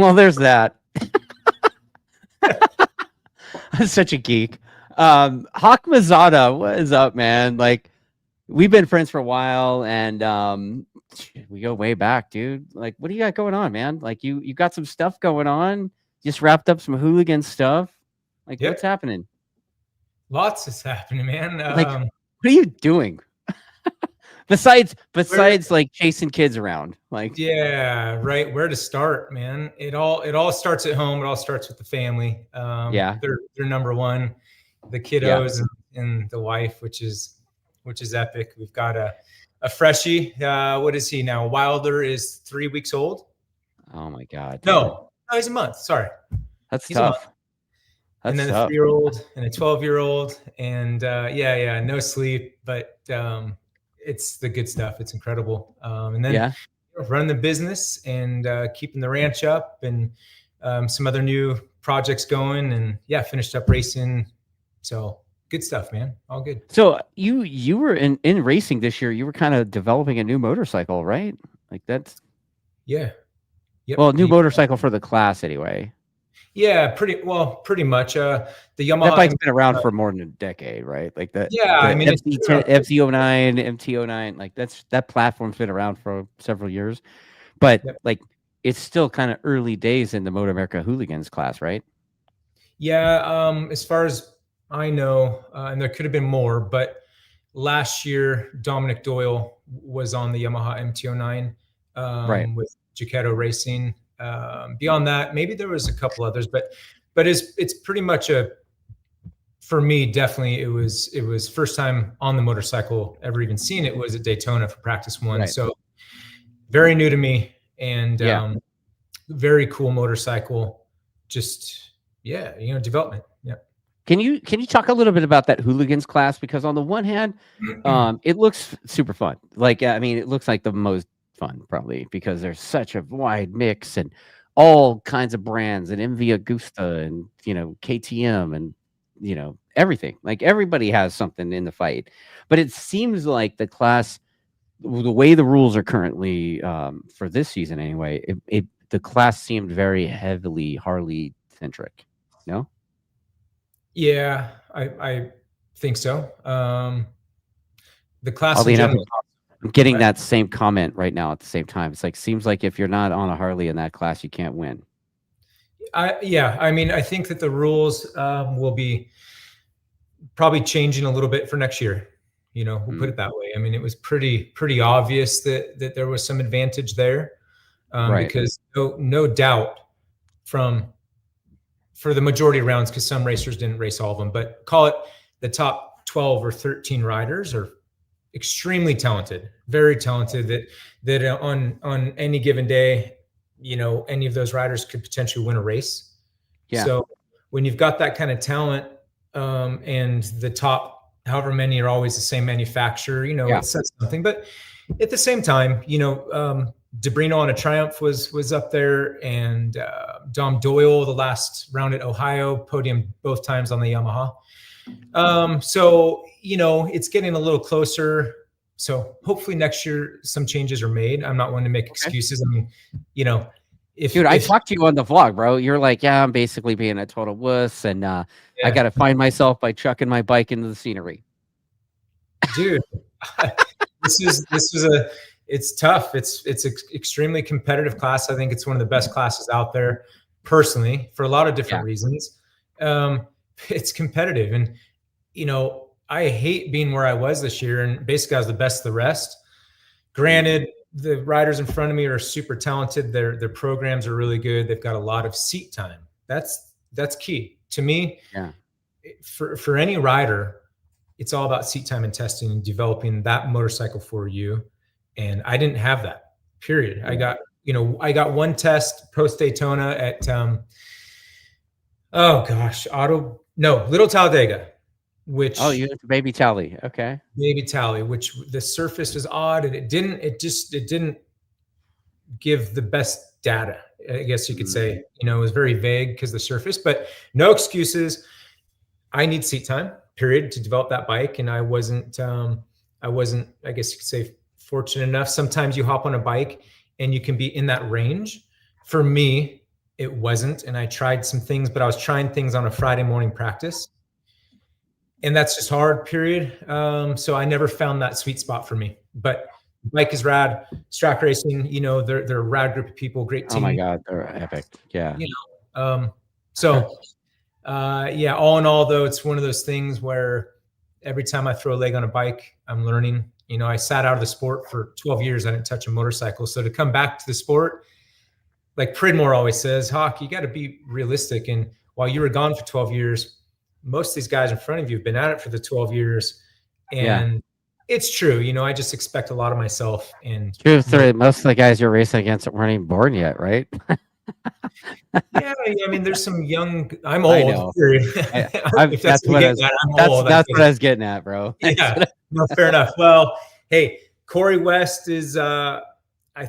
Well, there's that. I'm such a geek. Hawk Mazzotta, what is up, man? Like, we've been friends for a while, and we go way back, dude. Like, what do you got going on, man? Like, you got some stuff going on. Just wrapped up some hooligan stuff. Like, what's Yep. happening? Lots is happening, man. Like, what are you doing? besides Where, like chasing kids around? Like, yeah, right. Where to start, man? It all starts at home. It all starts with the family. yeah, They're number one. The yeah. kiddos and the wife, which is epic. We've got a freshie. What is he now? Wilder is 3 weeks old. Oh my god, dude. No, he's a month. Sorry, That's he's a month. tough. And That's then a tough. 3-year-old and a 12-year-old, and no sleep, but it's the good stuff. It's incredible. And then Yeah. running the business and keeping the ranch up, and some other new projects going, and finished up racing. So good stuff, man. All good. So you were in racing this year. You were kind of developing a new motorcycle, right? Like that's Yeah. Yep. well, new motorcycle for the class anyway. Yeah, pretty much. The Yamaha. That bike's been around for more than a decade, right? Like that. Yeah, I mean, FZ09, MT09, like that platform's been around for several years, but like it's still kind of early days in the Moto America Hooligans class, right? Yeah, as far as I know, and there could have been more, but last year Dominic Doyle was on the Yamaha MT09 right. with Giacchetto Racing. Beyond that, maybe there was a couple others, but it's pretty much for me, definitely it was first time on the motorcycle ever even seen it was at Daytona for practice one. Right. So very new to me, and very cool motorcycle. Just development. Yeah. Can you talk a little bit about that Hooligans class? Because on the one hand, it looks super fun. Like, I mean, it looks like the most fun probably because there's such a wide mix and all kinds of brands and MV Agusta and, KTM and, everything. Like everybody has something in the fight. But it seems like the class, the way the rules are currently for this season anyway, the class seemed very heavily Harley centric. No? Yeah, I think so. The class in general, I'm getting that same comment right now at the same time. It's like, seems like if you're not on a Harley in that class, you can't win. I mean, I think that the rules will be probably changing a little bit for next year. We'll put it that way. I mean, it was pretty obvious that there was some advantage there, right. Because no doubt for the majority of rounds, because some racers didn't race all of them, but call it the top 12 or 13 riders are extremely talented, very talented, that on any given day, any of those riders could potentially win a race. Yeah. So when you've got that kind of talent, and the top however many are always the same manufacturer, it says something. But at the same time, Debrino on a Triumph was up there, and Dom Doyle the last round at Ohio, podium both times on the Yamaha. So it's getting a little closer. So hopefully next year some changes are made. I'm not one to make excuses. I mean, I talked to you on the vlog, bro. You're like, yeah, I'm basically being a total wuss, and I got to find myself by chucking my bike into the scenery. Dude, it's tough. It's extremely competitive class. I think it's one of the best classes out there personally for a lot of different reasons. It's competitive, and I hate being where I was this year, and basically I was the best of the rest. Granted, the riders in front of me are super talented. Their programs are really good. They've got a lot of seat time. That's key to me. Yeah. For any rider, it's all about seat time and testing and developing that motorcycle for you. And I didn't have that, period. I got one test post Daytona at Little Talladega, which you went to Baby Tally. Okay. Baby Tally, which the surface was odd, and it didn't give the best data, I guess you could say. It was very vague because the surface, but no excuses. I need seat time, period, to develop that bike. And I wasn't, I guess you could say, fortunate enough. Sometimes you hop on a bike and you can be in that range. For me, it wasn't. And I tried some things, but I was trying things on a Friday morning practice. And that's just hard, period. So I never found that sweet spot for me. But bike is rad. Strack Racing, you know, they're a rad group of people, great team. Oh my God, they're epic. Yeah. You know, yeah, all in all, though, it's one of those things where every time I throw a leg on a bike, I'm learning. You know, I sat out of the sport for 12 years. I didn't touch a motorcycle. So to come back to the sport, like Pridmore always says, Hawk, you got to be realistic. And while you were gone for 12 years, most of these guys in front of you have been at it for the 12 years. And it's true. You know, I just expect a lot of myself. And most of the guys you're racing against weren't even born yet, right? Yeah, I mean, there's some young. I'm old. That's what I was getting at, bro. Yeah, no, fair enough. Well, hey, Corey West is. I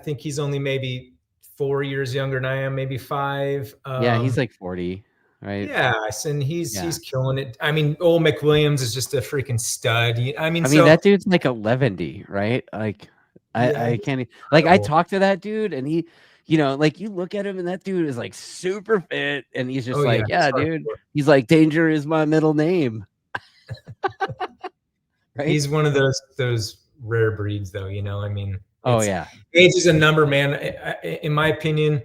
think he's only maybe 4 years younger than I am, maybe 5. Yeah, he's like 40, right? Yeah, and he's killing it. I mean, old McWilliams is just a freaking stud. I mean, that dude's like 11, right? Like, I can't. Like, I talked to that dude, and he. You know, like you look at him and that dude is like super fit and he's just dude, he's like, danger is my middle name. Right? He's one of those rare breeds though, you know, I mean, age is a number, man. In my opinion,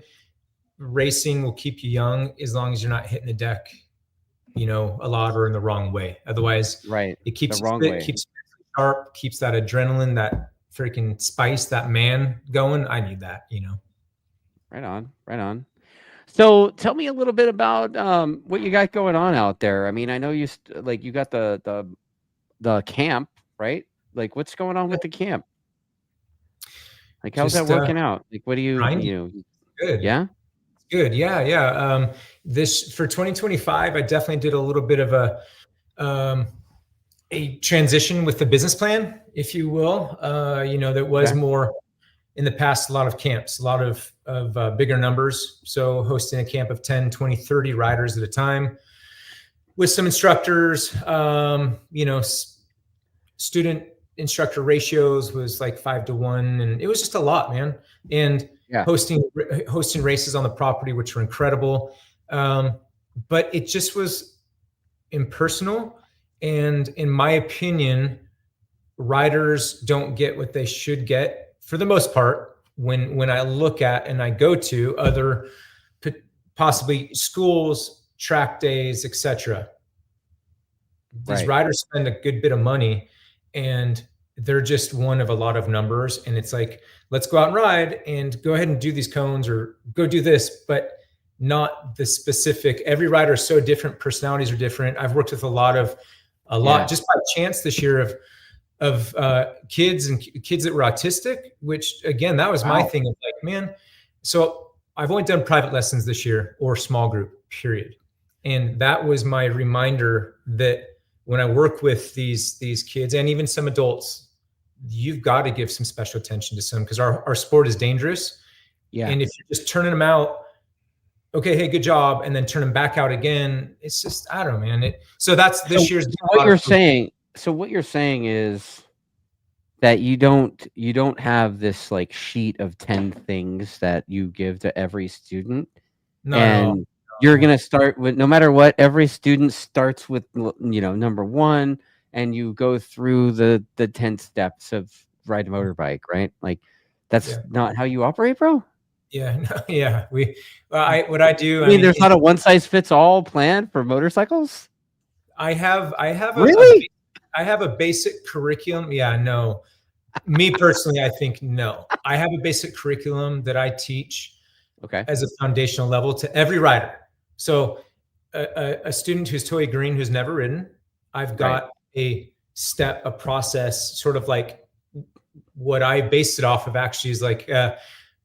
racing will keep you young as long as you're not hitting the deck, you know, a lot or in the wrong way. Otherwise, it keeps you fit, keeps you sharp, keeps that adrenaline, that freaking spice, that man going. I need that, you know. Right on. So tell me a little bit about what you got going on out there. I mean, I know you you got the camp, right? Like, what's going on with the camp? Like, how's that working out? Like, what do you Good. Yeah. Good. Yeah. This for 2025, I definitely did a little bit of a transition with the business plan, if you will. You know, that was more. In the past, a lot of camps, a lot of bigger numbers. So hosting a camp of 10, 20, 30 riders at a time with some instructors, you know, student instructor ratios was like 5-to-1. And it was just a lot, man. And hosting races on the property, which were incredible. But it just was impersonal. And in my opinion, riders don't get what they should get. For the most part, when I look at and I go to other possibly schools, track days, etc., these riders spend a good bit of money and they're just one of a lot of numbers. And it's like, let's go out and ride and go ahead and do these cones or go do this, but not the specific. Every rider is so different. Personalities are different. I've worked with a lot just by chance this year of kids that were autistic, which again, that was my thing of like, man, so I've only done private lessons this year or small group, period. And that was my reminder that when I work with these kids and even some adults, you've got to give some special attention to some, because our sport is dangerous. Yeah. And if you're just turning them out, okay, hey, good job, and then turn them back out again, it's just, I don't know, man. So that's this year's. So what you're saying is that you don't have this like sheet of 10 things that you give to every student. No. You're going to start with, no matter what, every student starts with, you know, number 1, and you go through the 10 steps of ride a motorbike, right? Like, that's not how you operate, bro? Yeah. No, yeah. What I do. I mean, there's not a one size fits all plan for motorcycles? I have really? I have a basic curriculum. Yeah, no. Me personally, I think no. I have a basic curriculum that I teach as a foundational level to every rider. So a student who's totally green, who's never ridden, I've got a process, sort of like what I based it off of actually is like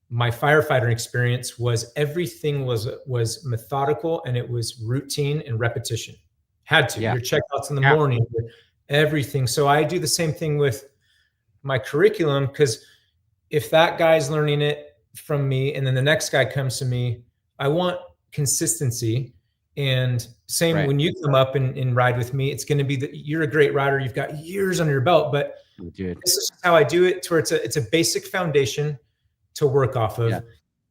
my firefighter experience was everything was methodical and it was routine and repetition. Had to. Your checkouts in the morning, everything. So I do the same thing with my curriculum, because if that guy's learning it from me and then the next guy comes to me, I want consistency. And same when you come up and ride with me, it's going to be that you're a great rider. You've got years under your belt, but this is how I do it, to where it's a basic foundation to work off of.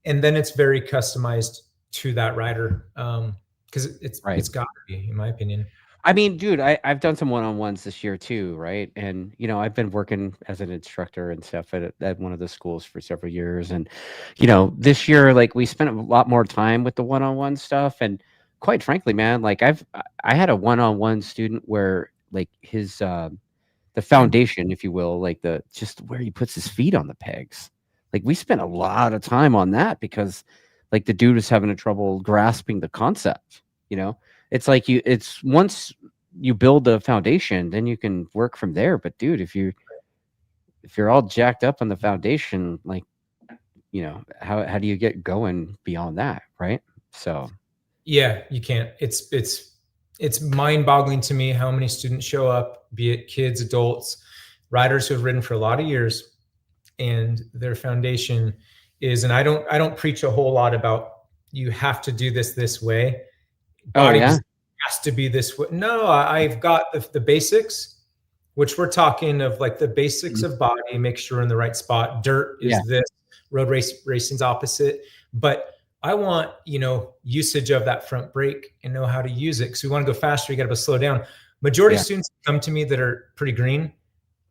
And then it's very customized to that rider. Cause it's gotta be, in my opinion. I mean, dude, I've done some one-on-ones this year too, right? And I've been working as an instructor and stuff at one of the schools for several years. And this year, like, we spent a lot more time with the one-on-one stuff. And quite frankly, man, like I had a one-on-one student where, like, his the foundation, if you will, like just where he puts his feet on the pegs. Like, we spent a lot of time on that because, like, the dude was having a trouble grasping the concept. It's like it's once you build the foundation, then you can work from there. But dude, if you're all jacked up on the foundation, like, how do you get going beyond that, right? So yeah, you can't. It's mind-boggling to me how many students show up, be it kids, adults, riders who have ridden for a lot of years, and their foundation is, and I don't preach a whole lot about you have to do this way. Body has to be this way. No, I've got the basics, which we're talking of, like, the basics of body, make sure we're in the right spot. Dirt is this, road racing's opposite. But I want, usage of that front brake and know how to use it. Because we want to go faster, you got to slow down. Majority of students come to me that are pretty green.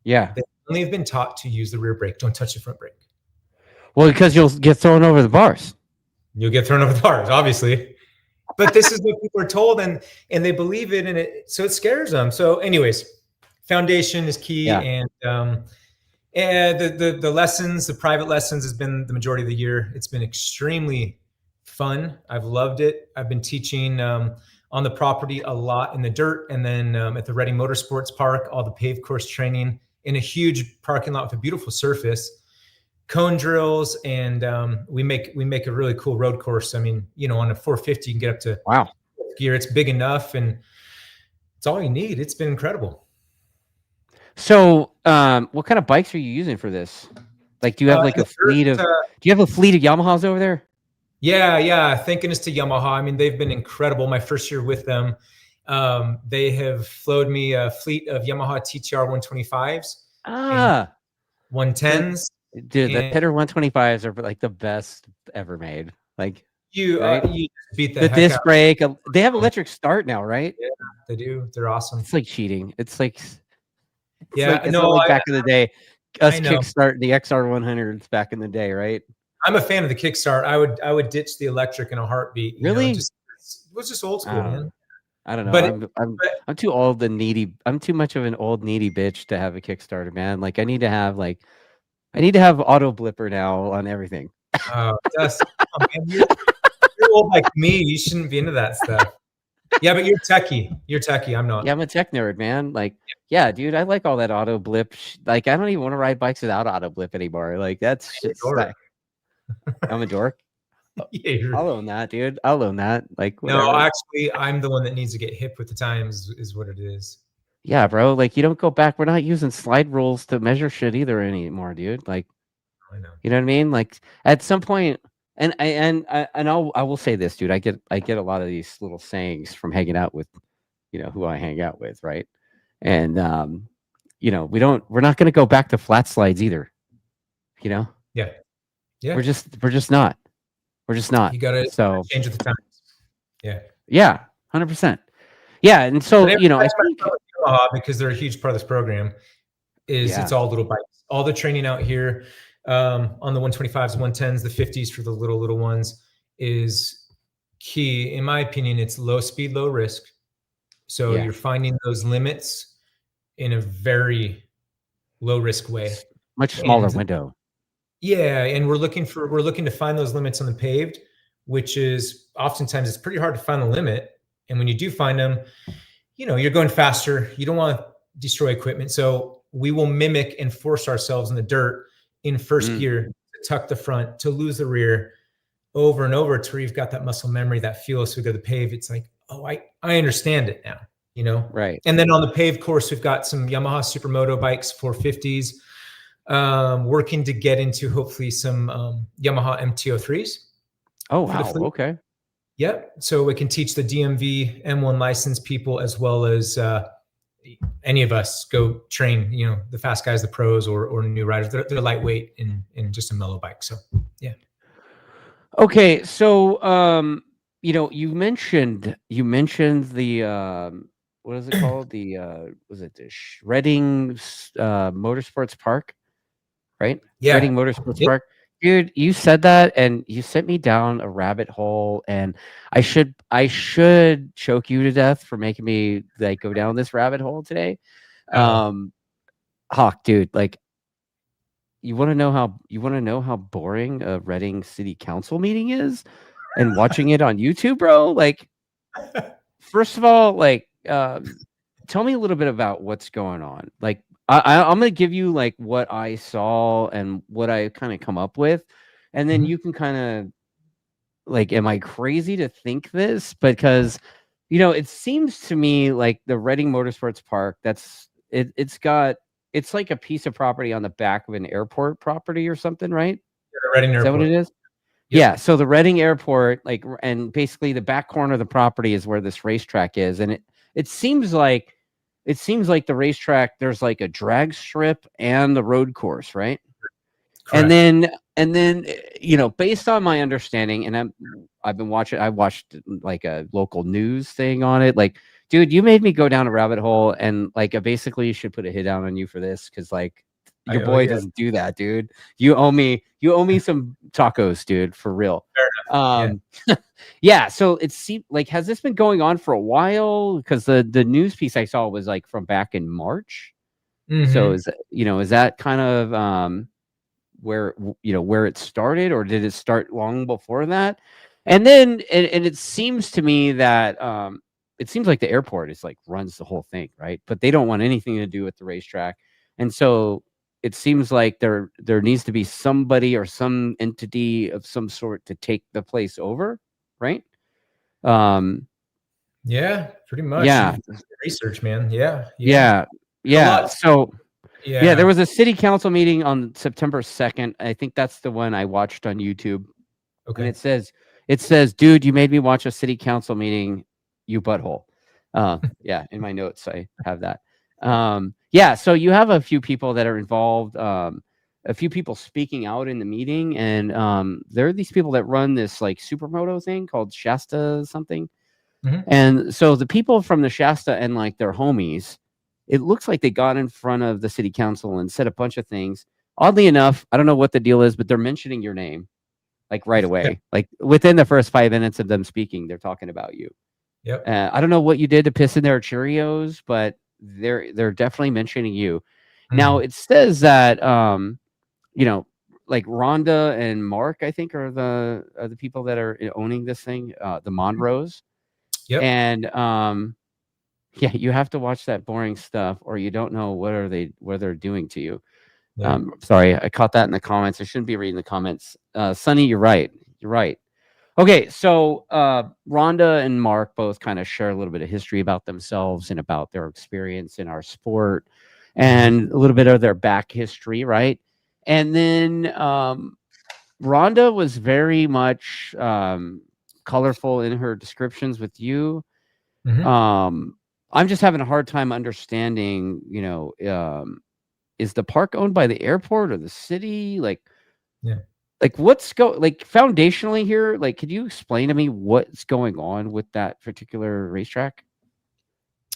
Yeah. They only have been taught to use the rear brake. Don't touch the front brake. Well, because you'll get thrown over the bars. You'll get thrown over the bars, obviously. But this is what people are told, and they believe it, so it scares them. So anyways, foundation is key. And the lessons, the private lessons, has been the majority of the year. It's been extremely fun. I've loved it. I've been teaching on the property a lot in the dirt, and then at the Reading Motorsports Park, all the paved course training in a huge parking lot with a beautiful surface, cone drills, and we make a really cool road course. I mean, on a 450, you can get up to gear. It's big enough, and it's all you need. It's been incredible. So, what kind of bikes are you using for this? Like, do you have a fleet of Yamahas over there? Yeah. Thanking us to Yamaha. I mean, they've been incredible. My first year with them, they have flowed me a fleet of Yamaha TTR 125s, 110s. Dude, the Hitter 125s are like the best ever made. Like, you beat the disc brake. They have electric start now, right? Yeah, they do. They're awesome. It's like cheating. It's like back in the day, us kickstart the XR100s back in the day, right? I'm a fan of the kickstart. I would ditch the electric in a heartbeat. Really? It was just old school, man. I don't know. But I'm too old and needy. I'm too much of an old needy bitch to have a Kickstarter, man. Like, I need to have auto blipper now on everything. Oh, man, you're old like me. You shouldn't be into that stuff. Yeah, but you're techie. I'm not. Yeah, I'm a tech nerd, man. Like, yeah, dude, I like all that auto blip. Like, I don't even want to ride bikes without auto blip anymore. Like, that's just like, I'm a dork. Yeah, I'll own that, dude. I'll own that. Like, whatever. No, actually, I'm the one that needs to get hip with the times, is what it is. Yeah, bro. Like, you don't go back. We're not using slide rules to measure shit either anymore, dude. Like, I know. You know what I mean? Like, at some point, and I will say this, dude. I get a lot of these little sayings from hanging out with, who I hang out with, right? And we're not going to go back to flat slides either. Yeah. We're just not. You got to change with the times. Yeah, 100%. Yeah, and so I think because they're a huge part of this program it's all little bikes. All the training out here on the 125s, 110s, the 50s for the little ones is key. In my opinion, it's low speed, low risk. So you're finding those limits in a very low risk way. Much smaller window. Yeah, and we're looking to find those limits on the paved, which is oftentimes it's pretty hard to find the limit. And when you do find them, you're going faster. You don't want to destroy equipment. So we will mimic and force ourselves in the dirt in first gear to tuck the front, to lose the rear over and over to where you've got that muscle memory, that feel. So we go to the pave. It's like, oh, I understand it now, Right. And then on the paved course, we've got some Yamaha Supermoto bikes, 450s, working to get into hopefully some Yamaha MT-03s. Oh, wow. Okay. Yep. So we can teach the DMV M1 licensed people as well as any of us go train, the fast guys, the pros or new riders. They're lightweight in just a mellow bike. So, yeah. Okay. So you mentioned the what is it called? The was it the Reading Motorsports Park, right? Yeah. Reading Motorsports Yep. Park. Dude, you said that and you sent me down a rabbit hole, and I should choke you to death for making me like go down this rabbit hole today. Oh. Hawk, dude, like you want to know how boring a Reading City Council meeting is, and watching it on YouTube, bro. Like, first of all, like, tell me a little bit about what's going on. Like, I'm gonna give you like what I saw and what I kind of come up with, and then Mhm. you can kind of like, am I crazy to think this? Because, it seems to me like the Reading Motorsports Park, it's like a piece of property on the back of an airport property or something, right? The Reading Is that what it Airport. is? Yeah. Yep. So the Reading Airport, like, and basically the back corner of the property is where this racetrack is, and it seems like the racetrack, there's like a drag strip and the road course, right? And Correct. then based on my understanding, and I watched like a local news thing on it. Like, dude, you made me go down a rabbit hole, and like I basically should put a hit down on you for this, because like your Oh boy yeah. doesn't do that, dude. You owe me some tacos, dude, for real. Fair enough. Um yeah, so it seemed like, has this been going on for a while? Because the news piece I saw was like from back in March. Yeah. So Hmm. is that kind of where it started, or did it start long before that? And then and it seems to me that it seems like the airport is like runs the whole thing, right? But they don't want anything to do with the racetrack. And so it seems like there needs to be somebody or some entity of some sort to take the place over, right? um Yeah, pretty much. yeah You've done your research, man. Yeah. Yeah. yeah A yeah lot. so yeah, there Yeah. was a city council meeting on September 2nd. I think that's the one I watched on YouTube. And Okay. it says, dude, you made me watch a city council meeting, you butthole. Yeah, in my notes I have that. Yeah, so you have a few people that are involved, a few people speaking out in the meeting, and there are these people that run this like supermoto thing called Shasta something. Hmm. And so the people from the Shasta and like their homies, it looks like they got in front of the city council and said a bunch of things. Oddly enough, I don't know what the deal is, but they're mentioning your name like right Okay. away. Like within the first 5 minutes of them speaking, they're talking about you. Yep. I don't know what you did to piss in their Cheerios, but they're definitely mentioning you. Now Mm. it says that you know, like Rhonda and Mark, I think, are the people that are owning this thing, the Monroes. Yep. And yeah, you have to watch that boring stuff, or you don't know what they're doing to you. Yeah. Sorry, I caught that in the comments. I shouldn't be reading the comments. Sonny, you're right. You're right. Okay, so Rhonda and Mark both kind of share a little bit of history about themselves and about their experience in our sport, Hmm. and a little bit of their back history, right? And then Rhonda was very much colorful in her descriptions with you. Hmm. um I'm just having a hard time understanding, is the park owned by the airport or the city? Yeah. Like like foundationally here, like could you explain to me what's going on with that particular racetrack?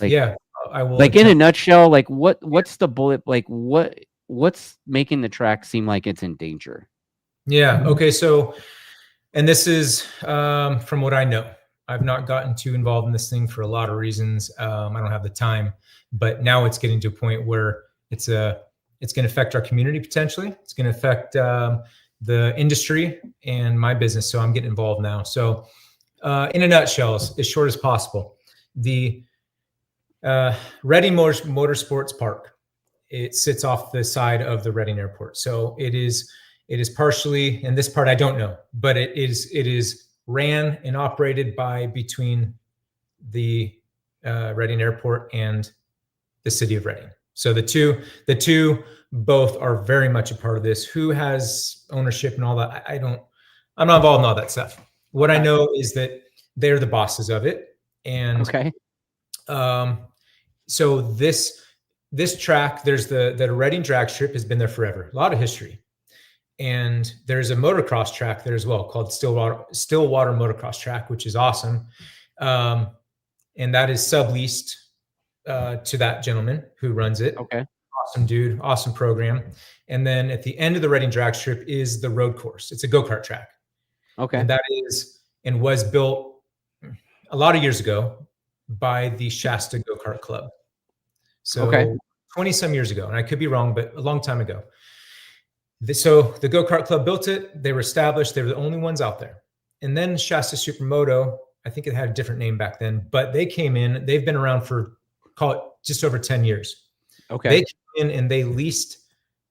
like Yeah. I will like in a attempt. nutshell, like what's the bullet, like what's making the track seem like it's in danger? Yeah. Okay. So, and this is from what I know. I've not gotten too involved in this thing for a lot of reasons. I don't have the time, but now it's getting to a point where it's going to affect our community potentially. It's going to affect the industry and my business. So I'm getting involved now. So, in a nutshell, as short as possible, the Reading Motorsports Park. It sits off the side of the Reading Airport. So it is partially, and this part I don't know, but it is ran and operated by between the Reading Airport and the city of Reading. So the two both are very much a part of this. Who has ownership and all that? I'm not involved in all that stuff. What I Okay. know is that they're the bosses of it, and Okay. um, so this track, there's the Reading drag strip has been there forever, a lot of history. and there's a motocross track there as well called Stillwater Motocross Track, which is awesome. And that is subleased to that gentleman who runs it. Okay. Awesome dude, awesome program. And then at the end of the Reading drag strip is the road course. It's a go-kart track. Okay. And that is and was built a lot of years ago by the Shasta Go-Kart Club. So 20 some years ago, and I could be wrong, but a long time ago. So the Go-Kart Club built it. They were established. They were the only ones out there. And then Shasta Supermoto, I think it had a different name back then, but they came in. They've been around for, call it, just over 10 years. Okay. They came in and they leased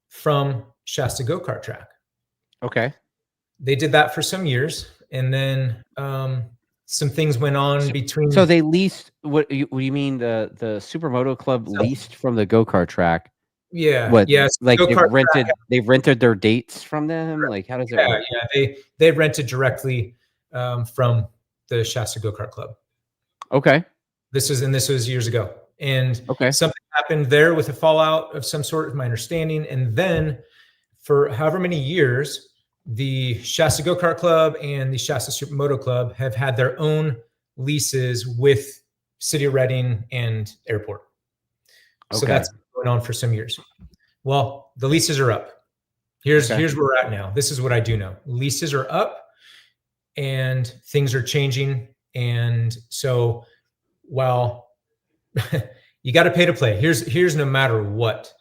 from Shasta Go-Kart Track. Okay. They did that for some years, and then some things went on between. So they leased. What do you mean? The Supermoto Club leased from the go-kart track? Yeah. What? Yes. Like they've rented their dates from them. Like how does it work? Yeah. They rented directly from the Shasta Go-Kart Club. Okay. This was years ago, and okay, something happened there with a fallout of some sort, of my understanding, and then for however many years, the Shasta Go-Kart Club and the Shasta Supermoto Club have had their own leases with City of Reading and Airport. So that's been going on for some years. Well, the leases are up. Here's where we're at now. This is what I do know. Leases are up and things are changing. And so while you got to pay to play, here's no matter what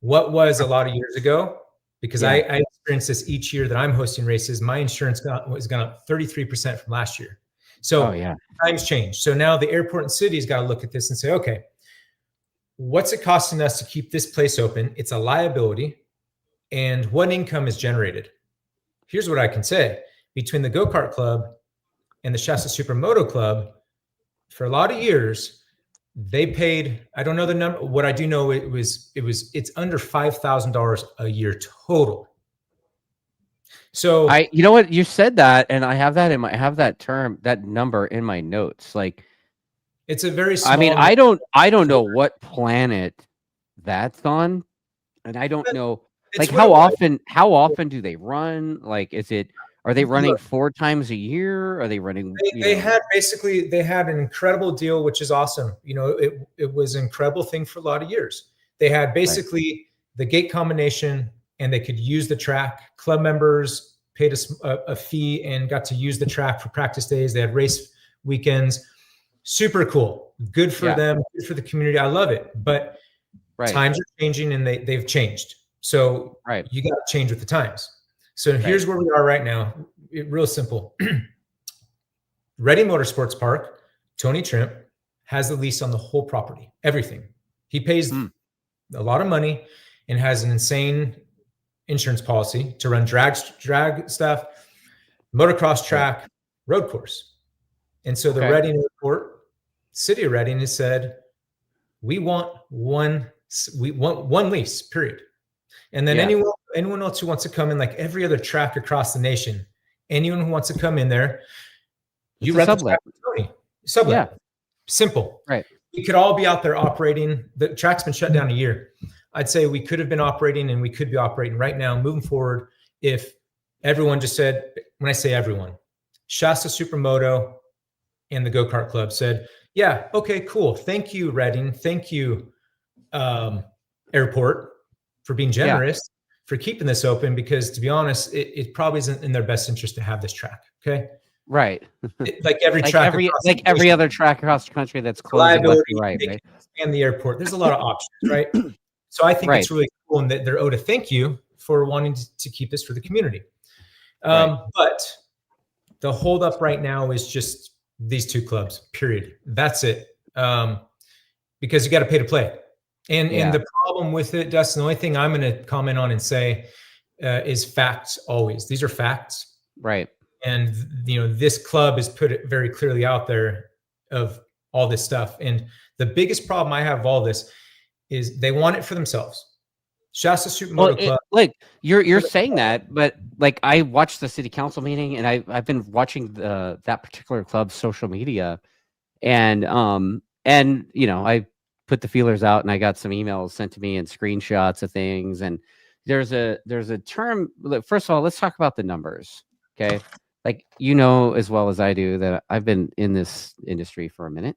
was a lot of years ago, because I experience this each year that I'm hosting races. My insurance has gone up 33% from last year. So times change. So now the airport and city's got to look at this and say, okay, what's it costing us to keep this place open? It's a liability. And what income is generated? Here's what I can say. Between the Go-Kart Club and the Shasta Supermoto Club, for a lot of years, they paid, I don't know the number. What I do know, it's under $5,000 a year total. So you know what, you said that, and I have that I have that number in my notes. Like, it's a very small. I mean, I don't know what planet that's on, and I don't know like how often do they run? Like, are they running 4 times a year? Are they running? They had an incredible deal, which is awesome. You know, it was an incredible thing for a lot of years. They had basically the gate combination, and they could use the track. Club members paid a fee and got to use the track for practice days. They had race weekends. Super cool. Good for them. Good for the community. I love it. But times are changing, and they've changed. So you got to change with the times. So here's where we are right now. Real simple. Reading Motorsports Park, Tony Trimp has the lease on the whole property, everything. He pays a lot of money and has an insane insurance policy to run drag stuff, motocross track, road course. And so the Reading Airport, City of Reading, has said, we want one lease, period. And then anyone else who wants to come in, like every other track across the nation, anyone who wants to come in there, you rent the track with Tony. Sublet. Yeah. Simple. Right. We could all be out there operating. The track's been shut down a year. I'd say we could have been operating, and we could be operating right now, moving forward, if everyone just said, when I say everyone, Shasta Supermoto and the Go-Kart Club said, yeah, okay, cool. Thank you, Reading. Thank you, Airport, for being generous, for keeping this open, because to be honest, it probably isn't in their best interest to have this track. Okay. Right. Like every track, every other track across the country that's closing left and right, right? And the airport. There's a lot of options, right? So I think it's really cool, and that they're owed a thank you for wanting to keep this for the community. But the holdup right now is just these 2 clubs, period. That's it. Because you got to pay to play. And the problem with it, Dustin, the only thing I'm going to comment on and say is facts always. These are facts. Right. And, this club has put it very clearly out there of all this stuff. And the biggest problem I have of all this is they want it for themselves. Shasta Supermoto Club. Like you're saying that, but like I watched the city council meeting, and I've been watching that particular club's social media, and I put the feelers out, and I got some emails sent to me and screenshots of things, and there's a term. Look, first of all, let's talk about the numbers. Okay. Like, you know, as well as I do, that I've been in this industry for a minute.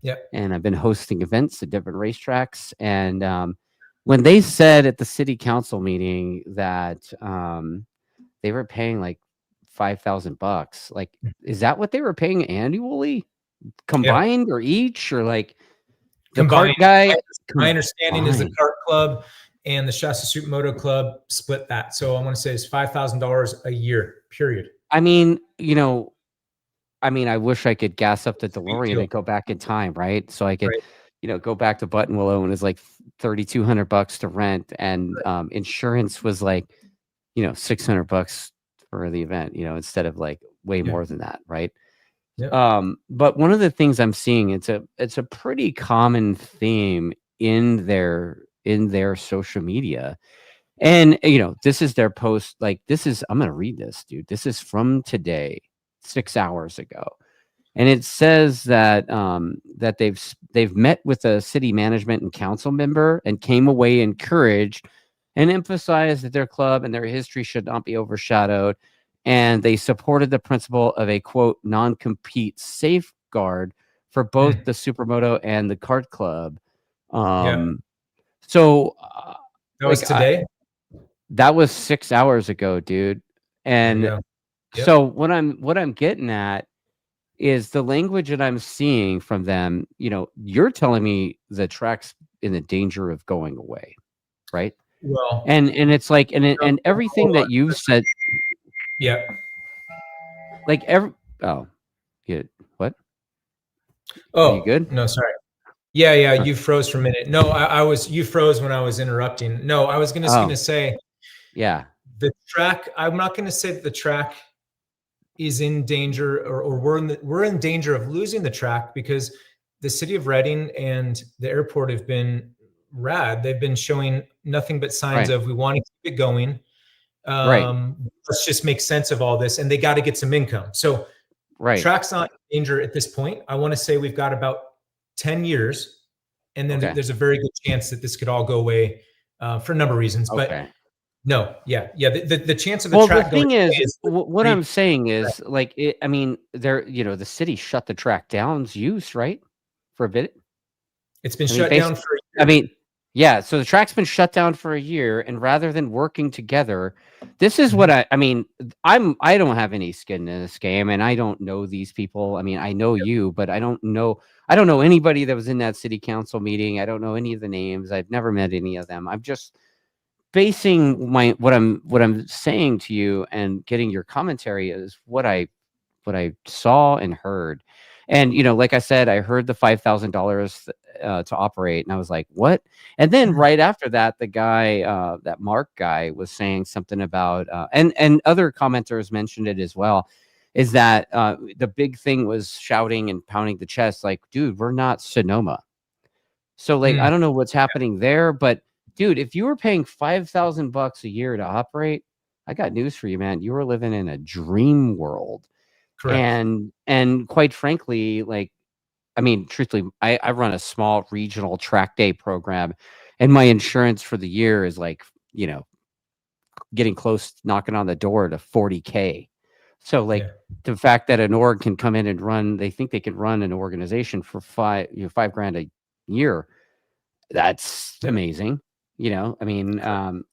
Yep. And I've been hosting events at different racetracks. And when they said at the city council meeting that they were paying like $5,000, like, is that what they were paying annually, combined, or each, or like the Combined. cart guy? My understanding is the kart club and the Shasta Supermoto Club split that. So I want to say it's $5,000 a year, period. I mean, you know, I wish I could gas up the DeLorean and go back in time, right? So I could, you know, go back to Buttonwillow, and it's like $3,200 to rent, and insurance was like, you know, $600 for the event, you know, instead of like way more than that, right? But one of the things I'm seeing, it's a pretty common theme in their social media. And, you know, this is their post. Like, I'm going to read this, dude. This is from today, 6 hours ago. And it says that, that they've met with a city management and council member and came away encouraged, and emphasized that their club and their history should not be overshadowed. And they supported the principle of a, quote, non-compete safeguard for both the Supermoto and the kart club. So that was today. That was 6 hours ago, dude. And so what I'm getting at is the language that I'm seeing from them. You know, you're telling me the track's in the danger of going away, right? Well, and it's like, and everything that you've said. Yeah. Like what? Oh, are you good? No, sorry. Yeah. You froze for a minute. No, you froze when I was interrupting. No, I was gonna say, the track. I'm not gonna say that the track is in danger, or we're in danger of losing the track, because the city of Reading and the airport have been rad. They've been showing nothing but signs of, we want to keep it going. Let's just make sense of all this, and they got to get some income. So track's not in danger at this point. I want to say we've got about 10 years, and then there's a very good chance that this could all go away for a number of reasons. But no, the chance of the track. The thing is, what I'm saying is, like, I mean, you know, the city shut the track down's use, right, for a bit. It's been shut down for a year. I mean, yeah, so the track's been shut down for a year, and rather than working together, this is what I mean, I don't have any skin in this game, and I don't know these people. I mean, I know you, but I don't know anybody that was in that city council meeting. I don't know any of the names. I've never met any of them. I'm just basing what I'm saying to you and getting your commentary is what I saw and heard. And, you know, like I said, I heard the $5,000 to operate, and I was like, what? And then right after that, the guy, that Mark guy, was saying something about, and other commenters mentioned it as well, is that the big thing was shouting and pounding the chest, like, dude, we're not Sonoma. So, like, I don't know what's happening there, but dude, if you were paying $5,000 a year to operate, I got news for you, man. You were living in a dream world. Correct. And quite frankly, like, I mean, truthfully, I run a small regional track day program, and my insurance for the year is like, you know, getting close, knocking on the door to $40K. So, like, the fact that an org can come in and run, they think they can run an organization for $5,000 a year. That's amazing. You know, I mean,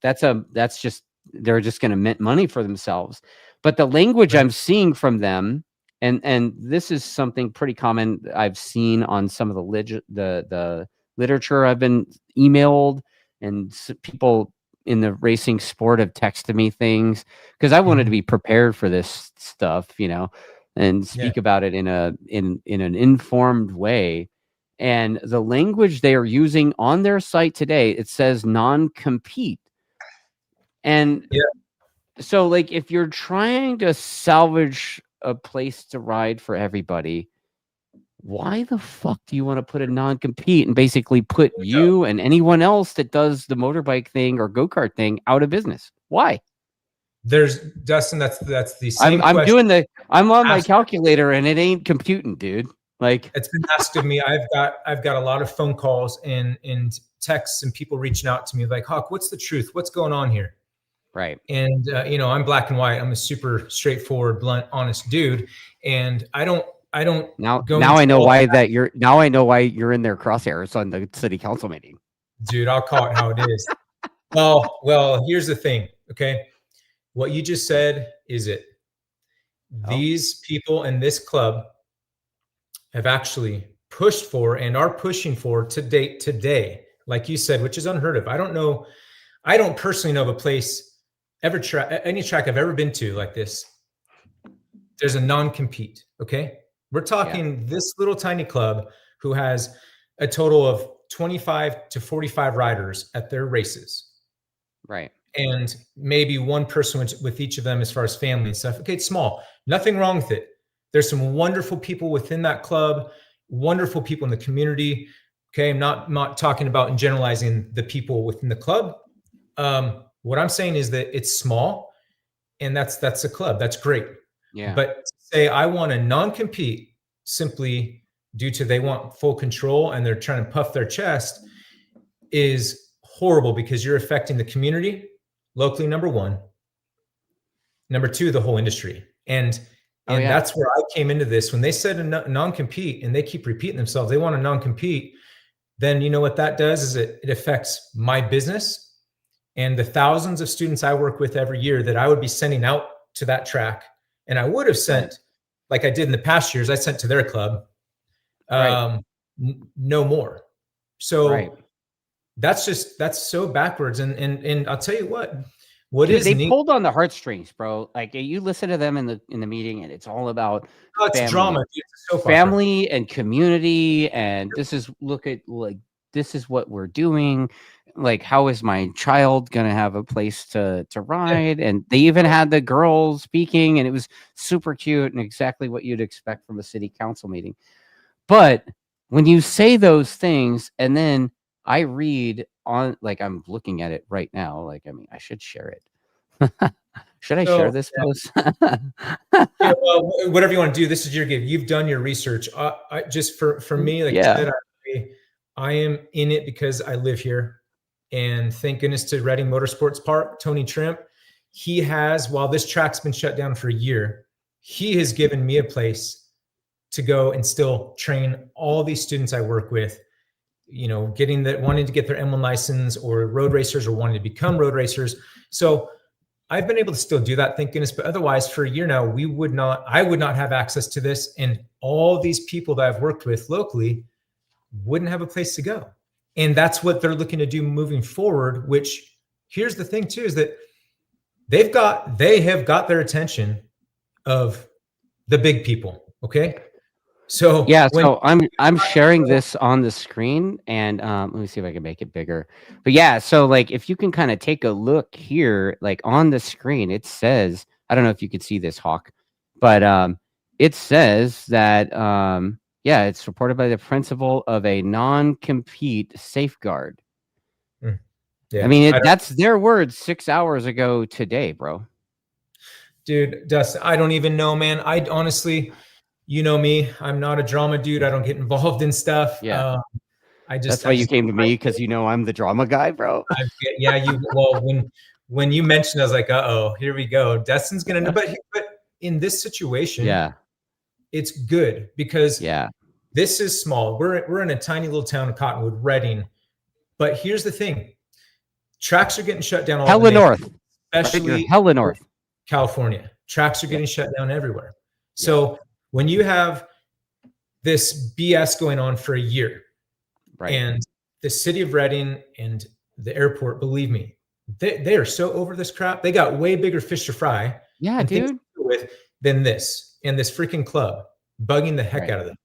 that's just, they're just going to mint money for themselves. But the language I'm seeing from them, and this is something pretty common I've seen on some of the literature I've been emailed, and people in the racing sport have texted me things, because I wanted to be prepared for this stuff, you know, and speak about it in an informed way. And the language they are using on their site today, it says non-compete. And so, like, if you're trying to salvage a place to ride for everybody, why the fuck do you want to put a non-compete and basically put you and anyone else that does the motorbike thing or go-kart thing out of business? Why? There's Dustin. That's the same. I'm on my calculator, and it ain't computing, dude. Like, it's been asked of me. I've got a lot of phone calls, and texts and people reaching out to me like, Hawk, what's the truth? What's going on here? Right. And, I'm black and white. I'm a super straightforward, blunt, honest dude. And I don't now I know why you're in their crosshairs on the city council meeting. Dude, I'll call it how it is. Well, here's the thing. Okay. What you just said is it. These people in this club have actually pushed for and are pushing for today, like you said, which is unheard of. I don't personally know of a place any track I've ever been to like this. There's a non-compete. Okay. We're talking this little tiny club who has a total of 25 to 45 riders at their races. Right. And maybe one person with each of them as far as family and stuff. Okay. It's small. Nothing wrong with it. There's some wonderful people within that club, wonderful people in the community. Okay. I'm not talking about and generalizing the people within the club. What I'm saying is that it's small and that's a club. That's great. Yeah. But say I want to non-compete simply due to they want full control and they're trying to puff their chest is horrible because you're affecting the community locally, number one. Number two, the whole industry. And that's where I came into this. When they said a non-compete and they keep repeating themselves, they want to non-compete, then you know what that does is it affects my business and the thousands of students I work with every year that I would be sending out to that track. And I would have sent, like I did in the past years, I sent to their club, no more. So that's so backwards. And I'll tell you what Dude, is they neat. pulled on the heartstrings, bro. Like you listen to them in the meeting and it's all about it's drama. Dude. It's so family and community. And this is this is what we're doing. Like, how is my child going to have a place to ride? Yeah. And they even had the girls speaking and it was super cute and exactly what you'd expect from a city council meeting. But when you say those things and then I read on, like, I'm looking at it right now. Like, I mean, I should share it. Should I share this post? Well, whatever you want to do. This is your gig. You've done your research. Just for me, like I said, I am in it because I live here. And thank goodness to Reading Motorsports Park, Tony Trimp. He has, while this track's been shut down for a year, he has given me a place to go and still train all these students I work with, wanting to get their M1 license or road racers or wanting to become road racers. So I've been able to still do that, thank goodness. But otherwise, for a year now, I would not have access to this. And all these people that I've worked with locally wouldn't have a place to go. And that's what they're looking to do moving forward, which here's the thing too, is that they have got their attention of the big people. Okay. So so I'm sharing this on the screen and let me see if I can make it bigger. But so like if you can kind of take a look here, like on the screen, it says, I don't know if you could see this, Hawk, but it says that it's supported by the principle of a non-compete safeguard. I mean, that's their words 6 hours ago today, bro. Dude, Dustin, I don't even know, man. I honestly, you know me, I'm not a drama dude. I don't get involved in stuff. Yeah. That's why you came to me, because I'm the drama guy, bro. When you mentioned, I was like, here we go. Dustin's gonna know. But in this situation, it's good because this is small. We're in a tiny little town of Cottonwood, Reading. But here's the thing. Tracks are getting shut down all hella north. Especially hella north. California. Tracks are getting shut down everywhere. So when you have this BS going on for a year, and the city of Reading and the airport, believe me, they are so over this crap. They got way bigger fish to fry. Yeah, dude. Than this and this freaking club bugging the heck out of them.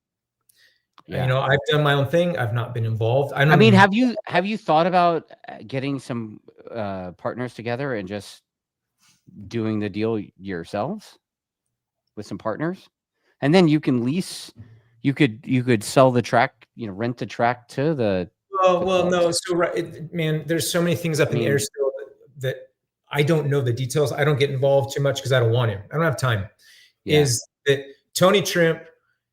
Yeah. I've done my own thing. I've not been involved. I mean, have you thought about getting some partners together and just doing the deal yourselves with some partners? And then you can lease, you could sell the track, rent the track to the. No. So man, there's so many things up in the air still that I don't know the details. I don't get involved too much because I don't want to. I don't have time. Is that Tony Trimp?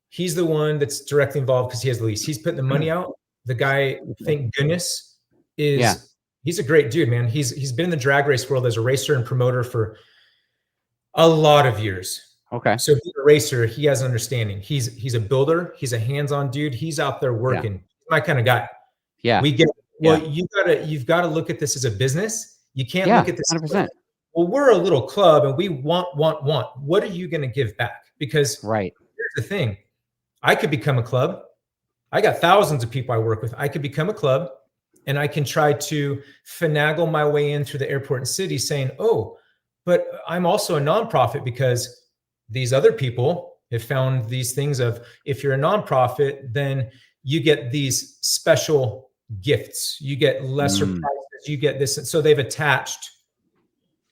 He's the one that's directly involved because he has the lease. He's putting the money out. The guy, thank goodness, is he's a great dude, man. He's been in the drag race world as a racer and promoter for a lot of years. Okay. So being a racer, he has understanding. He's a builder. He's a hands-on dude. He's out there working. Yeah. My kind of guy. Yeah. We get, well, you've got to look at this as a business. You can't look at this 100%. as, well, we're a little club and we want. What are you going to give back? Because here's the thing. I could become a club. I got thousands of people I work with. I could become a club and I can try to finagle my way in through the airport and city saying, oh, but I'm also a nonprofit because these other people have found these things of, if you're a nonprofit, then you get these special gifts, you get lesser prices, you get this. And so they've attached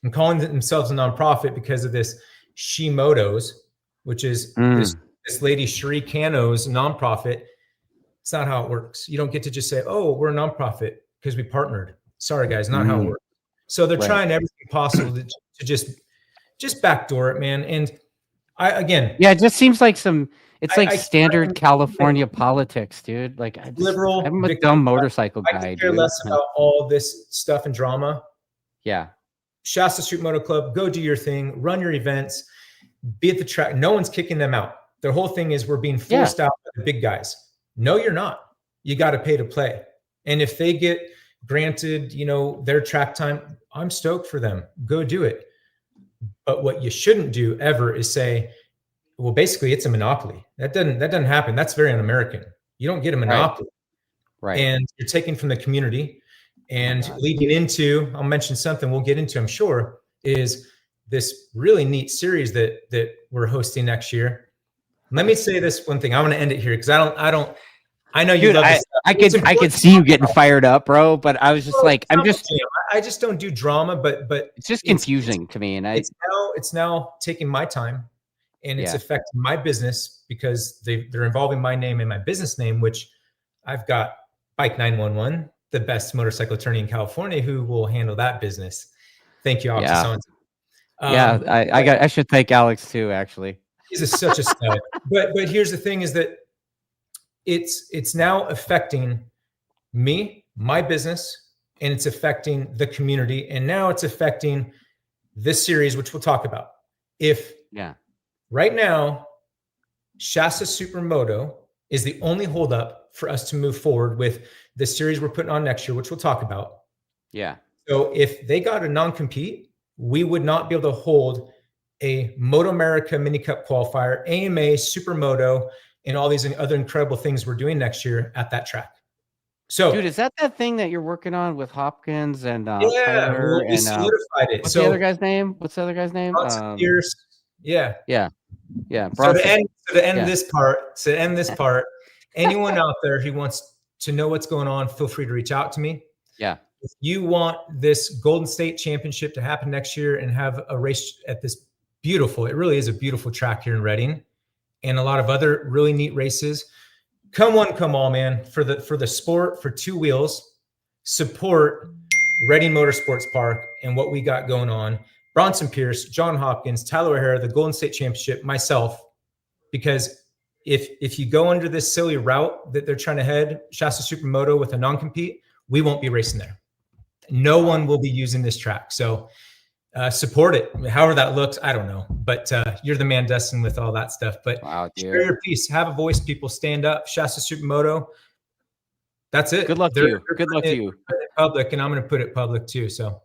and calling themselves a nonprofit because of this Shimoto's, which is this lady Sheree Cano's nonprofit. It's not how it works. You don't get to just say, oh, we're a nonprofit because we partnered. Sorry, guys, not how it works. So they're trying everything possible to just backdoor it, man. And it just seems like it's like standard California politics, dude. Like liberal, I'm a dumb motorcycle guy. I care less about all this stuff and drama. Yeah. Shasta Street Moto Club, go do your thing, run your events, be at the track. No one's kicking them out. Their whole thing is we're being forced out by the big guys. No, you're not. You got to pay to play. And if they get granted, their track time, I'm stoked for them. Go do it. But what you shouldn't do ever is say, well, basically it's a monopoly. That doesn't happen. That's very un-American. You don't get a monopoly. Right. And you're taking from the community and leading into, I'll mention something we'll get into, I'm sure, is this really neat series that we're hosting next year. Let me say this one thing. I want to end it here because I know you love this stuff. I could see you getting fired up, bro. But I was just I just don't do drama, but it's just confusing to me. And it's now taking my time and it's affecting my business because they're involving my name and my business name, which I've got Bike 911, the best motorcycle attorney in California, who will handle that business. Thank you, Alex. I should thank Alex too, actually. He's such a stud. But here's the thing is that it's now affecting me, my business, and it's affecting the community. And now it's affecting this series, which we'll talk about. Right now, Shasta Supermoto is the only holdup for us to move forward with the series we're putting on next year, which we'll talk about. Yeah. So if they got a non-compete, we would not be able to hold a Moto America Mini Cup qualifier, AMA, Supermoto, and all these other incredible things we're doing next year at that track. So, dude, is that thing that you're working on with Hopkins and Tyler we solidified it. What's the other guy's name? Pierce. Yeah. So to end this part, anyone out there who wants to know what's going on, feel free to reach out to me. Yeah. If you want this Golden State Championship to happen next year and have a race at this it really is a beautiful track here in Redding, and a lot of other really neat races. Come one, come all, man. For the sport, for two wheels, support Redding Motorsports Park and what we got going on. Bronson Pierce, John Hopkins, Tyler O'Hara, the Golden State Championship, myself, because if you go under this silly route that they're trying to head, Shasta Supermoto with a non-compete, we won't be racing there. No one will be using this track. So support it. However that looks, I don't know. But you're the man, Dustin, with all that stuff. But share your piece. Have a voice, people. Stand up. Shasta Supermoto. That's it. Good luck to you. Good luck to you. Public, and I'm going to put it public too. So,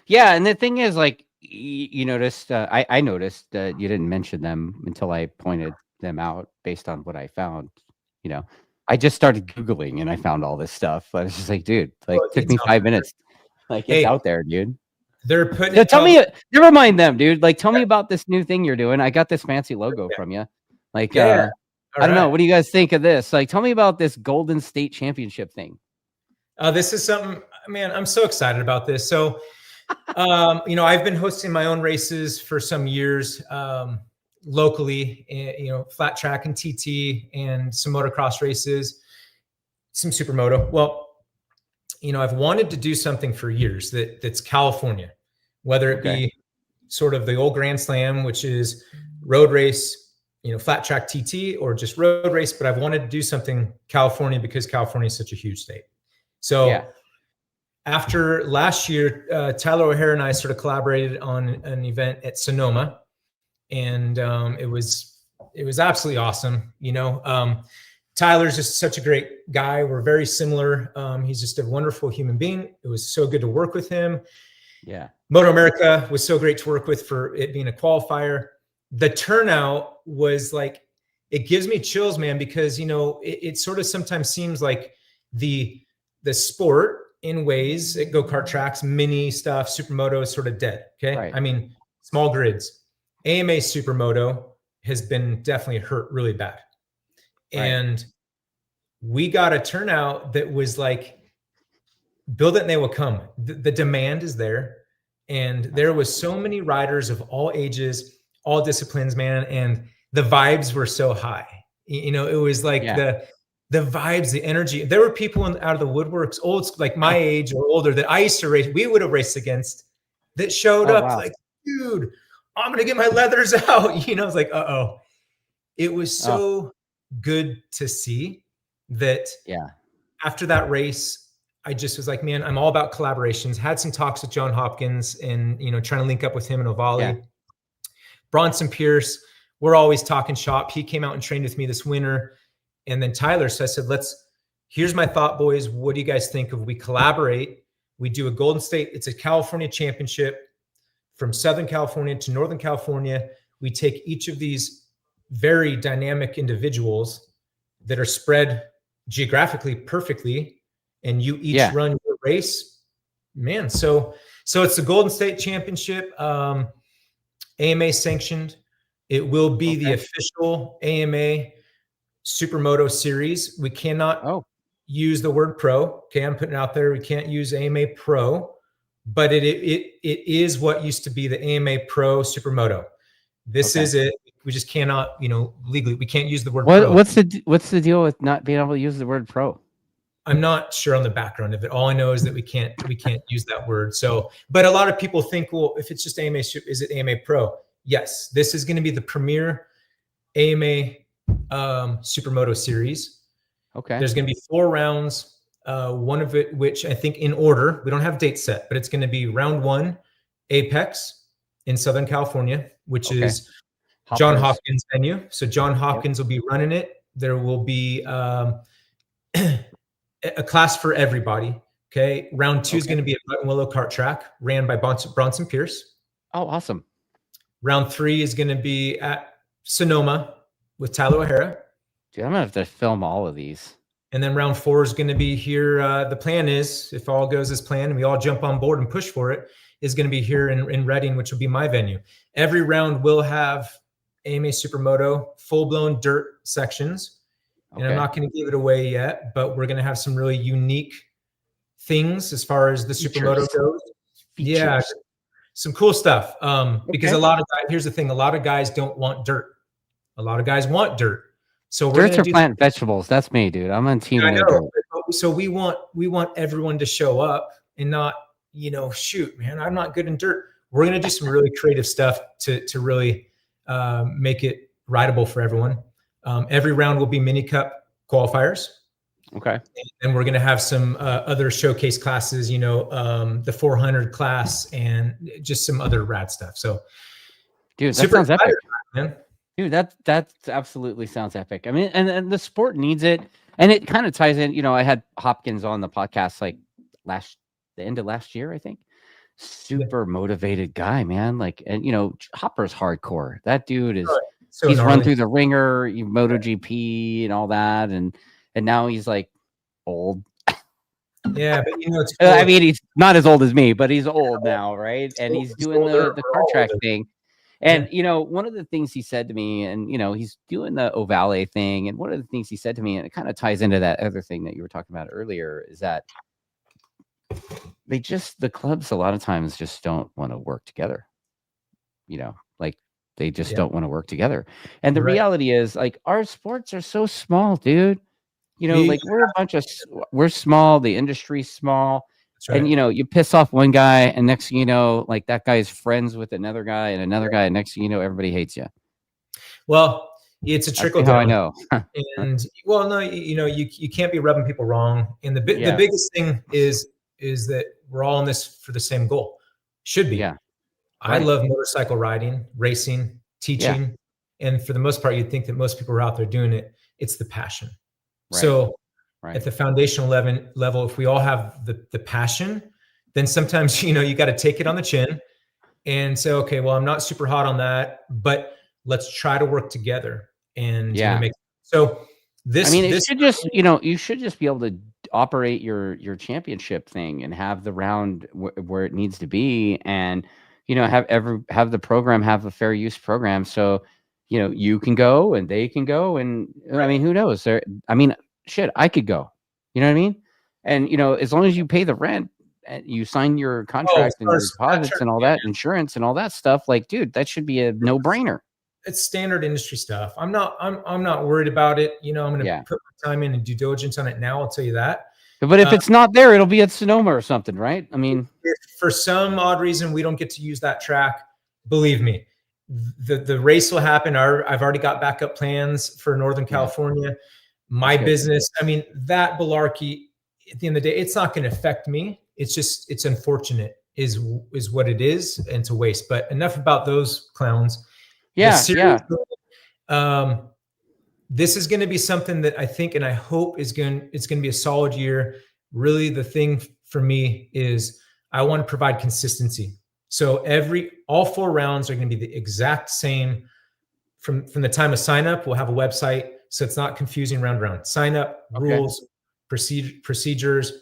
yeah. And the thing is, like, you noticed, I noticed that you didn't mention them until I pointed them out based on what I found. I just started Googling and I found all this stuff. I was just like, dude, it took me 5 minutes. Like, it's out there, dude. They're putting tell me, never mind them, dude. Like, tell me about this new thing you're doing. I got this fancy logo from you. Like, I don't know. What do you guys think of this? Like, tell me about this Golden State Championship thing. This is something, man, I'm so excited about this. So, I've been hosting my own races for some years, locally, flat track and TT and some motocross races, some supermoto. Well, I've wanted to do something for years that's California, whether it be sort of the old Grand Slam, which is road race, flat track TT, or just road race. But I've wanted to do something California because California is such a huge state. So after last year, Tyler O'Hara and I sort of collaborated on an event at Sonoma, and it was absolutely awesome. Tyler's just such a great guy. We're very similar. He's just a wonderful human being. It was so good to work with him. Yeah. Moto America was so great to work with for it being a qualifier. The turnout was like, it gives me chills, man, because, it sort of sometimes seems like the sport in ways at go-kart tracks, mini stuff, supermoto is sort of dead. Okay. Right. I mean, small grids, AMA supermoto has been definitely hurt really bad. Right. And we got a turnout that was like, build it and they will come. The demand is there. And there was so many riders of all ages, all disciplines, man. And the vibes were so high. It was like the vibes, the energy. There were people out of the woodworks, old, like my age or older, that I used to race, we would have raced against, that showed up like, dude, I'm going to get my leathers out. I was like, uh-oh. It was so good to see that. Yeah. After that race, I just was like, man, I'm all about collaborations. Had some talks with John Hopkins and, trying to link up with him in Ovale. Yeah. Bronson Pierce, we're always talking shop. He came out and trained with me this winter. And then Tyler, so I said, here's my thought, boys. What do you guys think if we collaborate? We do a Golden State. It's a California championship from Southern California to Northern California. We take each of these very dynamic individuals that are spread geographically perfectly, and you each run your race, man. So it's the Golden State Championship, AMA sanctioned. It will be the official AMA Supermoto series. We cannot use the word pro. Okay, I'm putting it out there. We can't use AMA Pro, but it is what used to be the AMA Pro Supermoto. This is it. We just cannot, legally, we can't use the word pro. What's the deal with not being able to use the word pro? I'm not sure on the background of it. All I know is that we can't use that word. So, but a lot of people think, well, if it's just AMA, is it AMA Pro? Yes, this is going to be the premier AMA Supermoto series. Okay. There's going to be 4 rounds. One of it, which I think in order, we don't have date set, but it's going to be round 1, Apex in Southern California, which is John Hopkins venue. So John Hopkins will be running it. There will be a class for everybody. Okay. Round 2 is going to be a Buttonwillow kart track ran by Bronson Pierce. Oh, awesome. Round 3 is going to be at Sonoma with Tyler O'Hara. Dude, I'm going to have to film all of these. And then round 4 is going to be here. The plan is, if all goes as planned and we all jump on board and push for it, is going to be here in Reading, which will be my venue. Every round will have AMA Supermoto full-blown dirt sections. And I'm not going to give it away yet, but we're going to have some really unique things as far as the Supermoto goes. Yeah, some cool stuff. Because a lot of guys, here's the thing, a lot of guys don't want dirt. A lot of guys want dirt. So we're Dirts are plant vegetables. That's me, dude. I'm on team. So we want everyone to show up and not, shoot, man, I'm not good in dirt. We're going to do some really creative stuff to really make it rideable for everyone. Every round will be mini cup qualifiers. Okay. And we're going to have some other showcase classes, the 400 class and just some other rad stuff. So, dude, that sounds epic, man. Dude, that absolutely sounds epic. I mean, and the sport needs it. And it kind of ties in, I had Hopkins on the podcast like the end of last year, I think. Super motivated guy, man. Like, and Hopper's hardcore. That dude is he's run through the ringer, MotoGP and all that, and now he's like old. Yeah, but it's cool. I mean, he's not as old as me, but he's old now, right? And he's doing the car track thing. And one of the things he said to me, and he's doing the Ovale thing, and one of the things he said to me, and it kind of ties into that other thing that you were talking about earlier, is that the clubs a lot of times just don't want to work together. Like they just don't want to work together. And the reality is, like, our sports are so small, dude. Like we're small, the industry's small. Right. And you piss off one guy, and next thing you know, like that guy's friends with another guy and another guy, and next thing you know, everybody hates you. Well, it's a trickle down. How I know. And well, no, you can't be rubbing people wrong. And the biggest thing is that we're all in this for the same goal. Should be. Yeah. I love motorcycle riding, racing, teaching. And for the most part, you'd think that most people are out there doing it. It's the passion. So at the foundational level, if we all have the passion, then sometimes, you got to take it on the chin and say, okay, well, I'm not super hot on that, but let's try to work together and make. So this, it should just, you should just be able to operate your championship thing and have the round where it needs to be, and have the program have a fair use program, so you can go and they can go, and who knows? Shit, I could go. You know what I mean? And as long as you pay the rent and you sign your contract and your deposits and all that, insurance and all that stuff, like, dude, that should be a no-brainer. It's standard industry stuff. I'm not worried about it. I'm going to put my time in and due diligence on it now. I'll tell you that. But if it's not there, it'll be at Sonoma or something, right? If for some odd reason we don't get to use that track, believe me, the race will happen. I've already got backup plans for Northern California. My business, that malarkey, at the end of the day, it's not going to affect me. It's unfortunate is what it is, and it's a waste. But enough about those clowns. This is going to be something that I think and I hope it's going to be a solid year. Really, the thing for me is I want to provide consistency. So all 4 rounds are going to be the exact same from the time of sign up. We'll have a website, so it's not confusing round to round. Sign up, rules, procedures,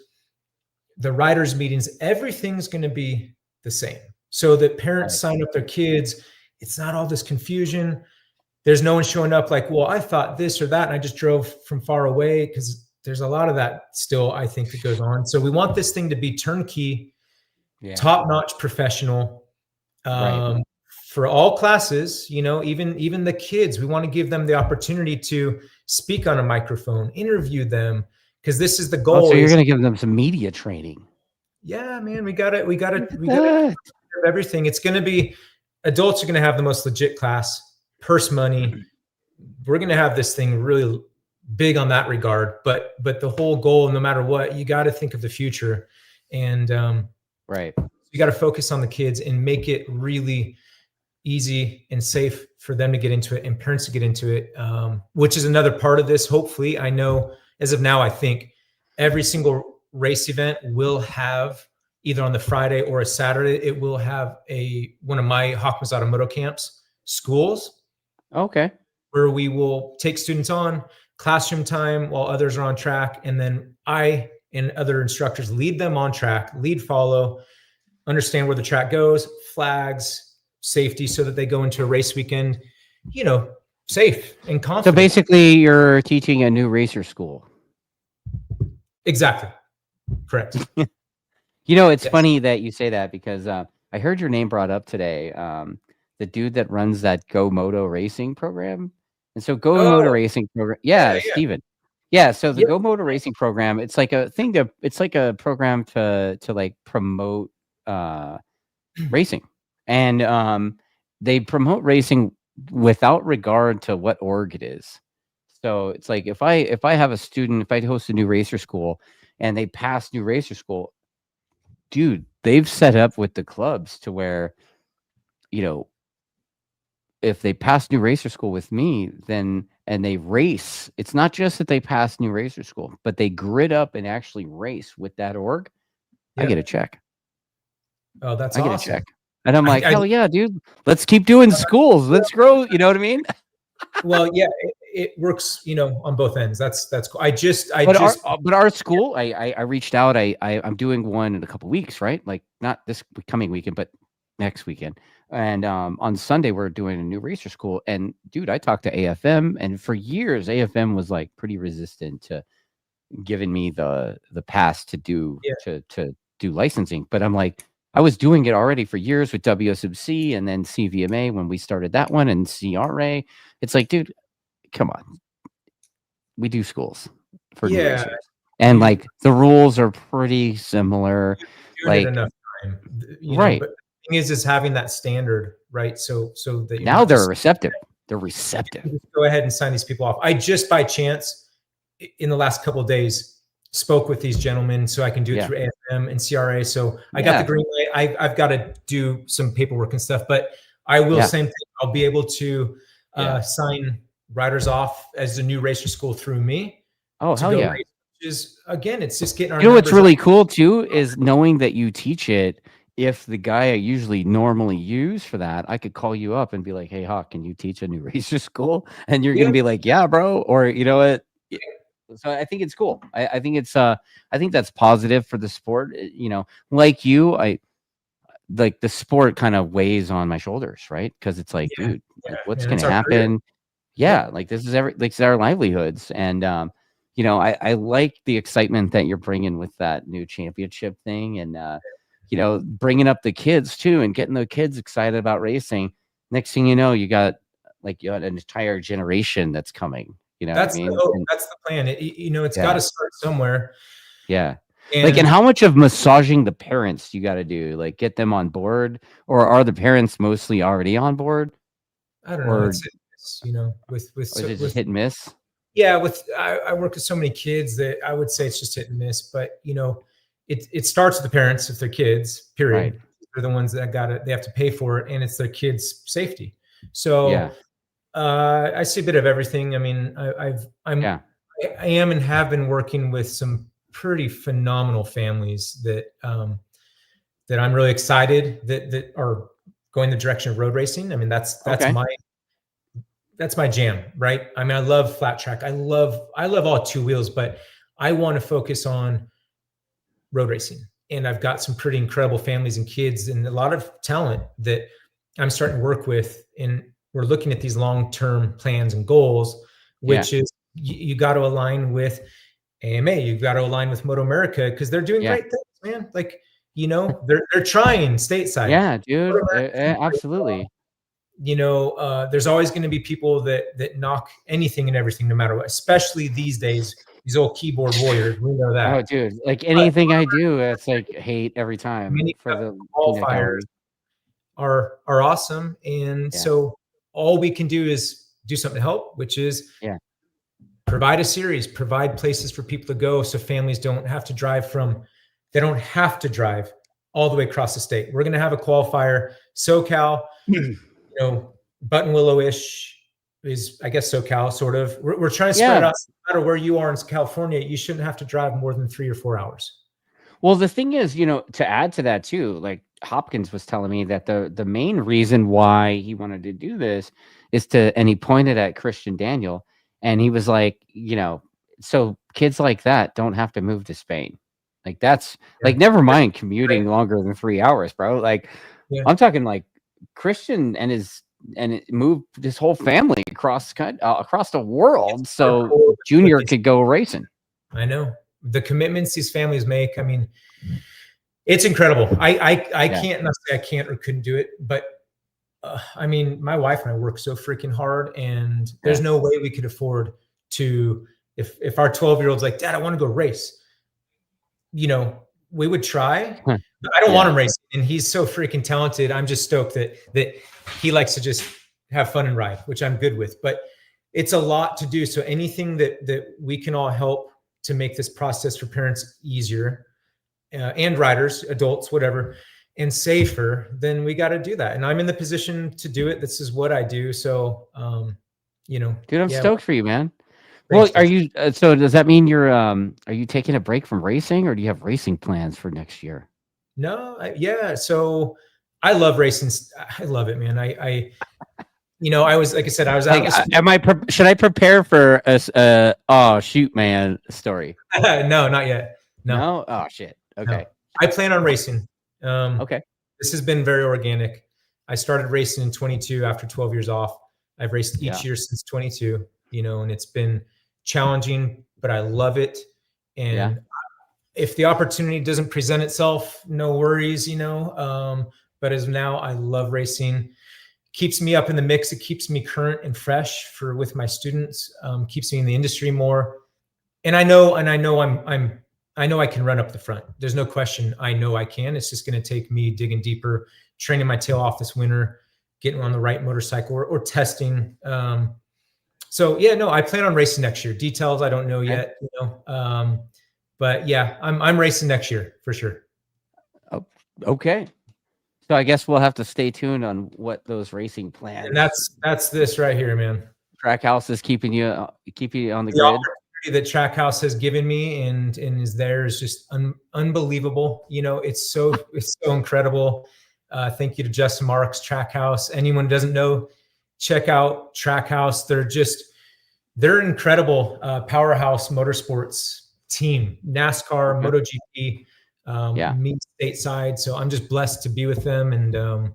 the riders meetings, everything's going to be the same, so that parents sign up their kids. It's not all this confusion. There's no one showing up like, well, I thought this or that, and I just drove from far away, because there's a lot of that still, I think, that goes on. So we want this thing to be turnkey, top-notch, professional, for all classes. Even the kids, we want to give them the opportunity to speak on a microphone, interview them, because this is the goal. So you're going to give them some media training. Yeah, man, we got to everything. It's going to be, adults are going to have the most legit class, purse money. We're going to have this thing really big on that regard, but the whole goal, no matter what, you got to think of the future, and you got to focus on the kids and make it really easy and safe for them to get into it and parents to get into it, which is another part of this. Hopefully, I know as of now, I think every single race event will have, either on the Friday or a Saturday, it will have one of my Hawk Mazzotta motocamps schools. Okay. Where we will take students on classroom time while others are on track. And then I and other instructors lead them on track, lead, follow, understand where the track goes, flags, safety, so that they go into a race weekend, safe and confident. So basically you're teaching a new racer school. Exactly. Correct. It's funny that you say that, because I heard your name brought up today. The dude that runs that Go Moto Racing program. And so Go Moto Racing program. Steven. Yeah. So the Go Moto Racing program, it's like a thing it's like a program to like promote racing. And they promote racing without regard to what org it is. So it's like, if I have a student, if I host a new racer school and they pass new racer school, dude, they've set up with the clubs to where, if they pass new racer school with me, then, and they race, it's not just that they pass new racer school, but they grid up and actually race with that org. I get a check. Oh, that's awesome. I get a check. And I'm like, hell yeah, dude, let's keep doing schools. Let's grow. You know what I mean? Well, yeah, it works, on both ends. That's cool. But our school, I reached out. I'm doing one in a couple weeks, right? Like not this coming weekend, but next weekend. And on Sunday we're doing a new racer school. And dude, I talked to AFM, and for years AFM was like pretty resistant to giving me the pass to do to do licensing. But I'm like, I was doing it already for years with WSMC and then CVMA when we started that one, and CRA. It's like, dude, come on. We do schools for new racers. And like the rules are pretty similar. Like enough time, right. But the thing is having that standard, right? So that now they're receptive. They're receptive. Just go ahead and sign these people off. I just by chance in the last couple of days spoke with these gentlemen so I can do it through AFM and CRA. So I got the green light. I've got to do some paperwork and stuff, but I will, same thing. I'll be able to sign riders off as a new racer school through me. Oh, hell yeah. Race, which is, again, it's just getting our You know what's really cool too is knowing that you teach it. If the guy I usually normally use for that, I could call you up and be like, hey, Hawk, can you teach a new racer school? And you're going to be like, yeah, bro. Or you know what? So I think it's cool. I think it's I think that's positive for the sport. You know, like you, I like the sport kind of weighs on my shoulders, right? Because it's like, dude, like, what's going to happen? Yeah, like this is it's our livelihoods. And you know, I like the excitement that you're bringing with that new championship thing, and you know, bringing up the kids too, and getting the kids excited about racing. Next thing you know, you got an entire generation that's coming. You know, that's that's the plan. You know, it's got to start somewhere. Yeah. And how much of massaging the parents you got to do? Like, get them on board, or are the parents mostly already on board? I don't know. It's, you know, with hit and miss. Yeah, I work with so many kids that I would say it's just hit and miss. But you know, it starts with the parents if they're kids. Period. Right. They're the ones that they have to pay for it, and it's their kids' safety. So I see a bit of everything. I mean, I am and have been working with some pretty phenomenal families that that I'm really excited that are going the direction of road racing. I mean, that's my jam, right? I mean, I love flat track. I love all two wheels, but I want to focus on road racing. And I've got some pretty incredible families and kids and a lot of talent that I'm starting to work with. And we're looking at these long-term plans and goals, which is you got to align with AMA. You've got to align with Moto America because they're doing great things, man. Like, you know, they're trying stateside. Yeah, dude. Absolutely. You know, there's always going to be people that knock anything and everything, no matter what, especially these days, these old keyboard warriors. We know that. Oh, dude, like anything I do, it's like hate every time. For the qualifiers are awesome. And so all we can do is do something to help, which is provide a series, provide places for people to go. So families don't have to drive they don't have to drive all the way across the state. We're going to have a qualifier, SoCal, you know, Buttonwillow-ish is, I guess, SoCal sort of. We're trying to spread out. No matter where you are in California, you shouldn't have to drive more than 3 or 4 hours. Well, the thing is, you know, to add to that too, like Hopkins was telling me that the main reason why he wanted to do this is and he pointed at Christian Daniel, and he was like, you know, so kids like that don't have to move to Spain. Like that's like, never mind commuting longer than 3 hours, bro. Like I'm talking like Christian and it moved his whole family across the world, so Junior could go racing. I know the commitments these families make. I mean, it's incredible. I can't not say I can't or couldn't do it, but I mean, my wife and I work so freaking hard, and there's no way we could afford to. If our 12-year-old's like, Dad, I want to go race, you know, we would try. But I don't want him racing, and he's so freaking talented. I'm just stoked that he likes to just have fun and ride, which I'm good with. But it's a lot to do. So anything that we can all help to make this process for parents easier and riders, adults, whatever, and safer, then we got to do that. And I'm in the position to do it. This is what I do. So, you know, dude, I'm stoked for you, man. Well, are you? So does that mean are you taking a break from racing, or do you have racing plans for next year? No, So I love racing. I love it, man. You know, I was, like I said, I was out. Should I prepare for a oh shoot, man story? No, not yet. No. Oh shit. Okay. No. I plan on racing. Okay. This has been very organic. I started racing in 22 after 12 years off. I've raced each year since 22, you know, and it's been challenging, but I love it. And if the opportunity doesn't present itself, no worries, you know. But as of now, I love racing. Keeps me up in the mix. It keeps me current and fresh with my students. Keeps me in the industry more. And I know I can run up the front. There's no question. I know I can. It's just going to take me digging deeper, training my tail off this winter, getting on the right motorcycle or testing. So yeah, no, I plan on racing next year. Details I don't know yet, you know. But yeah, I'm racing next year for sure. Oh, okay. So I guess we'll have to stay tuned on what those racing plans. And that's this right here, man. Trackhouse is keeping you on the grid. Opportunity that Trackhouse has given me and is there is just unbelievable. You know, it's so incredible. Thank you to Justin Marks, Trackhouse. Anyone who doesn't know, check out Trackhouse. They're incredible powerhouse motorsports team, NASCAR, MotoGP, me stateside. So I'm just blessed to be with them and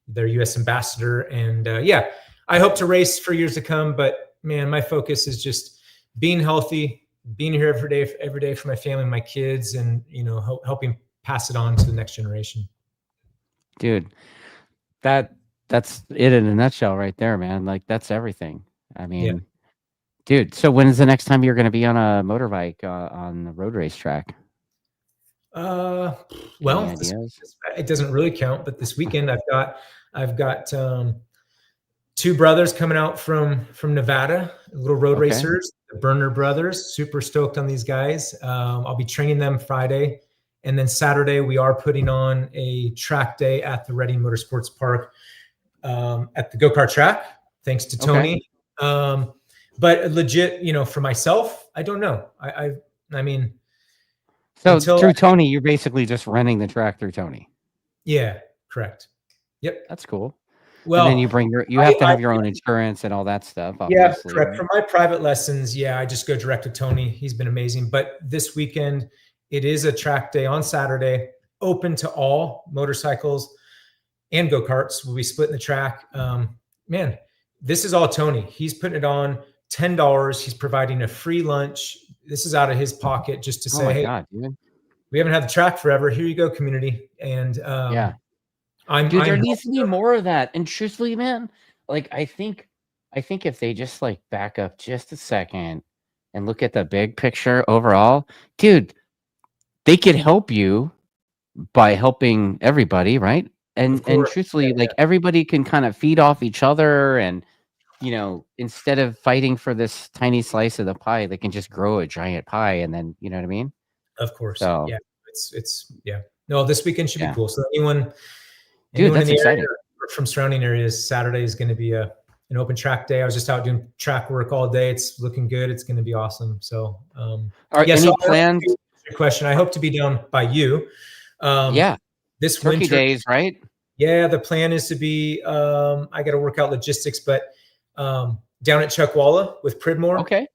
their U.S. ambassador. And yeah, I hope to race for years to come. But man, my focus is just being healthy, being here every day for my family and my kids, and you know, helping pass it on to the next generation. Dude, that's it in a nutshell right there, man. Like that's everything. I mean, dude, so when is the next time you're going to be on a motorbike on the road race track? Well, it doesn't really count, but this weekend I've got 2 brothers coming out from Nevada, little road racers, the Burner brothers. Super stoked on these guys. I'll be training them Friday, and then Saturday we are putting on a track day at the Reading Motorsports Park at the go-kart track. Thanks to Tony. But legit, you know, for myself, I don't know. I mean, so through Tony, you're basically just renting the track through Tony. Yeah, correct. Yep, that's cool. Well, and then you have to have your own insurance and all that stuff. Obviously. Yeah, correct. For my private lessons, yeah, I just go direct to Tony. He's been amazing. But this weekend, it is a track day on Saturday, open to all motorcycles and go-karts. We'll be splitting the track. Man, this is all Tony. He's putting it on $10. He's providing a free lunch. This is out of his pocket just to say, hey, God, dude. We haven't had the track forever. Here you go, community. And yeah. There needs to be more of that. And truthfully, man, like I think if they just like back up just a second and look at the big picture overall, dude, they could help you by helping everybody, right? And truthfully, like everybody can kind of feed off each other, and you know, instead of fighting for this tiny slice of the pie, they can just grow a giant pie, and then you know what I mean? Of course. So, yeah, it's no, this weekend should be cool. So anyone Dude, that's in the exciting. area or from surrounding areas, Saturday is going to be an open track day. I was just out doing track work all day. It's looking good. It's going to be awesome. So, any plans? Your question. I hope to be down by you. This Turkey winter, days, right? Yeah, the plan is to be. I got to work out logistics, but down at Chuckwalla with Pridmore. Okay.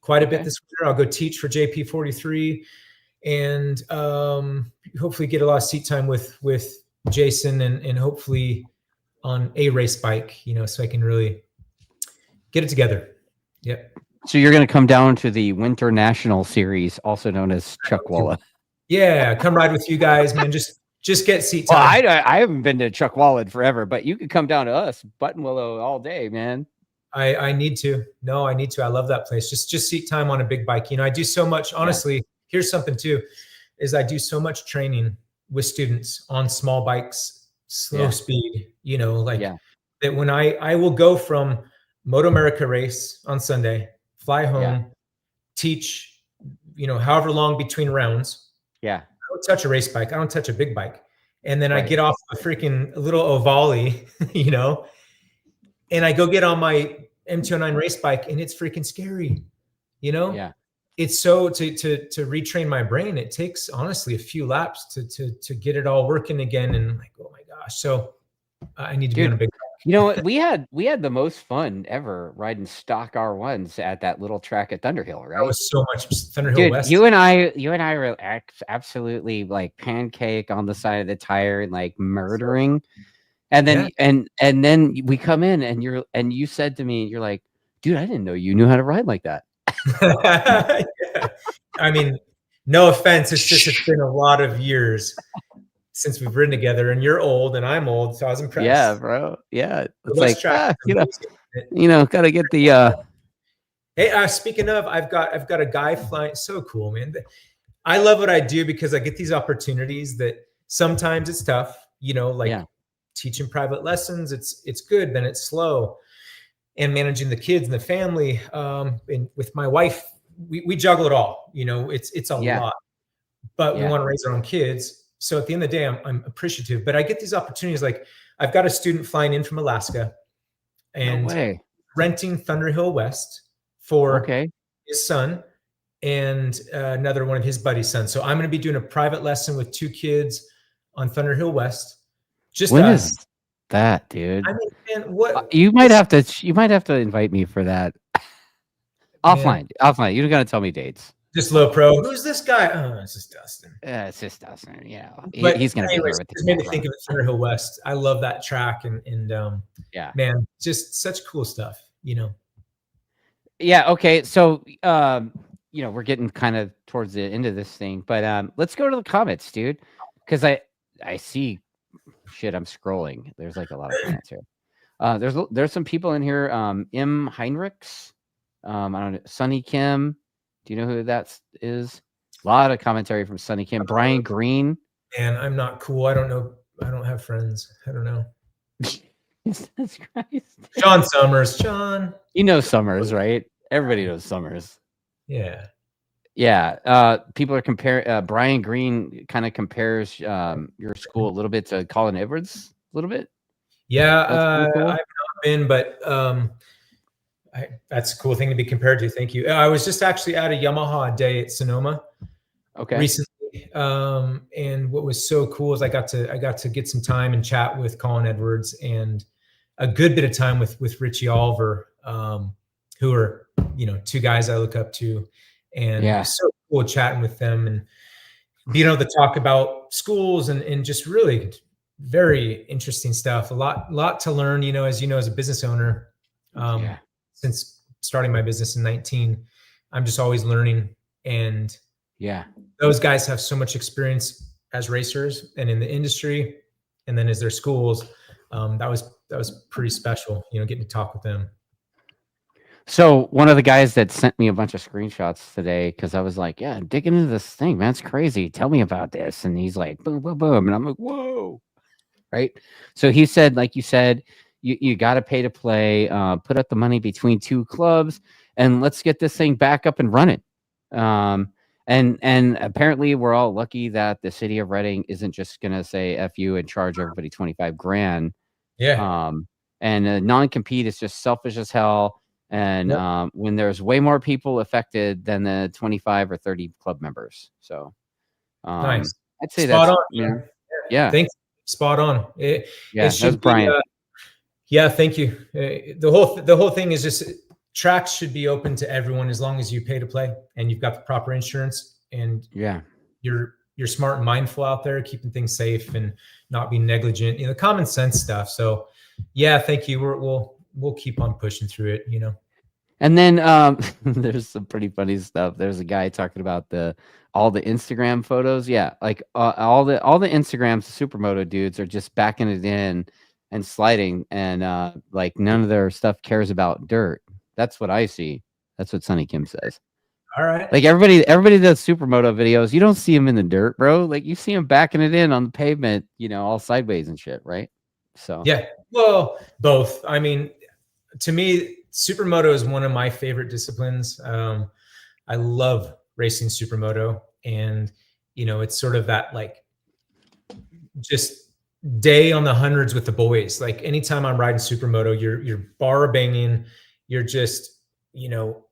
Quite a bit this winter. I'll go teach for JP43, and hopefully get a lot of seat time with Jason and hopefully on a race bike, you know, so I can really get it together. Yep. So you're going to come down to the Winter National Series, also known as Chuckwalla. Yeah, come ride with you guys, man. Just get seat time. Well, I haven't been to Chuckwalla in forever, but you could come down to us, Buttonwillow, all day, man. I need to. No, I need to. I love that place. Just seat time on a big bike. You know, I do so much. Honestly, here's something too, is I do so much training with students on small bikes, slow speed, you know, like that when I will go from Moto America race on Sunday, fly home, teach, you know, however long between rounds. Yeah. I don't touch a race bike. I don't touch a big bike. And then I get off a freaking little Ovale, you know, and I go get on my M209 race bike and it's freaking scary, you know? Yeah. It's so to retrain my brain, it takes honestly a few laps to get it all working again. And I'm like, oh my gosh. So I need to be on a big bike. You know what? We had the most fun ever riding stock R1s at that little track at Thunderhill, right? That was so much Thunderhill West. You and I were absolutely like pancake on the side of the tire and like murdering. And then and then we come in and you said to me, you're like, dude, I didn't know you knew how to ride like that. I mean, no offense. It's been a lot of years since we've ridden together, and you're old and I'm old, so I was impressed. Yeah, bro. Yeah, it's like you know, gotta get the. Hey, speaking of, I've got a guy flying. So cool, man. I love what I do because I get these opportunities that sometimes it's tough. You know, like teaching private lessons. It's good, then it's slow, and managing the kids and the family. And with my wife we juggle it all. You know, it's a lot, but we want to raise our own kids. So at the end of the day, I'm appreciative. But I get these opportunities. Like I've got a student flying in from Alaska and renting Thunderhill West for his son and another one of his buddy's sons. So I'm going to be doing a private lesson with 2 kids on Thunderhill West. Just when is that, dude? I mean, man, what you might have to invite me for that. Offline. You don't got to tell me dates. Just low pro. Who's this guy? Oh, it's just Dustin. Yeah, it's just Dustin. Yeah, but he's gonna be here with it made me think of Thunderhill West. I love that track and man, just such cool stuff. You know. Yeah. Okay. So you know, we're getting kind of towards the end of this thing, but let's go to the comments, dude, because I see shit. I'm scrolling. There's like a lot of comments here. There's some people in here. M. Heinrichs. I don't know. Sonny Kim. Do you know who that is? A lot of commentary from Sonny Kim. Brian Green. Man, I'm not cool. I don't know. I don't have friends. I don't know. Jesus Christ. John Summers. John. You know Summers, right? Everybody knows Summers. Yeah. Yeah. People are comparing. Brian Green kind of compares your school a little bit to Colin Edwards a little bit. Yeah. Cool. I've not been, but that's a cool thing to be compared to. Thank you. I was just actually at a Yamaha day at Sonoma recently. And what was so cool is I got to get some time and chat with Colin Edwards and a good bit of time with Richie Oliver, who are, you know, 2 guys I look up to, and it was so cool chatting with them and being able to talk about schools and just really very interesting stuff. A lot to learn, you know, as a business owner. Since starting my business in 19, I'm just always learning. And those guys have so much experience as racers and in the industry, and then as their schools. That was pretty special, you know, getting to talk with them. So one of the guys that sent me a bunch of screenshots today, because I was like, yeah, digging into this thing, man, it's crazy. Tell me about this. And he's like, boom, boom, boom. And I'm like, whoa. Right. So he said, like you said, you got to pay to play, put up the money between 2 clubs, and let's get this thing back up and running. And apparently we're all lucky that the city of Reading isn't just going to say F you and charge everybody 25 grand. Yeah. And non-compete is just selfish as hell. And when there's way more people affected than the 25 or 30 club members. So nice. I'd say spot that's on. Yeah. Thanks. Spot on. It that's Brian. Yeah, thank you. The whole thing is just tracks should be open to everyone as long as you pay to play and you've got the proper insurance and you're smart and mindful out there, keeping things safe and not being negligent. You know, common sense stuff. So, yeah, thank you. We'll keep on pushing through it. You know. And then there's some pretty funny stuff. There's a guy talking about all the Instagram photos. Yeah, like all the Instagrams, the Supermoto dudes are just backing it in and sliding, and like none of their stuff cares about dirt. That's what I see. That's what Sonny Kim says. All right. Like everybody does Supermoto videos. You don't see them in the dirt, bro. Like you see them backing it in on the pavement, you know, all sideways and shit, right? So yeah. Well, both. I mean, to me, Supermoto is one of my favorite disciplines. I love racing Supermoto, and you know, it's sort of that like just day on the hundreds with the boys. Like anytime I'm riding Supermoto, you're bar banging, you're just, you know,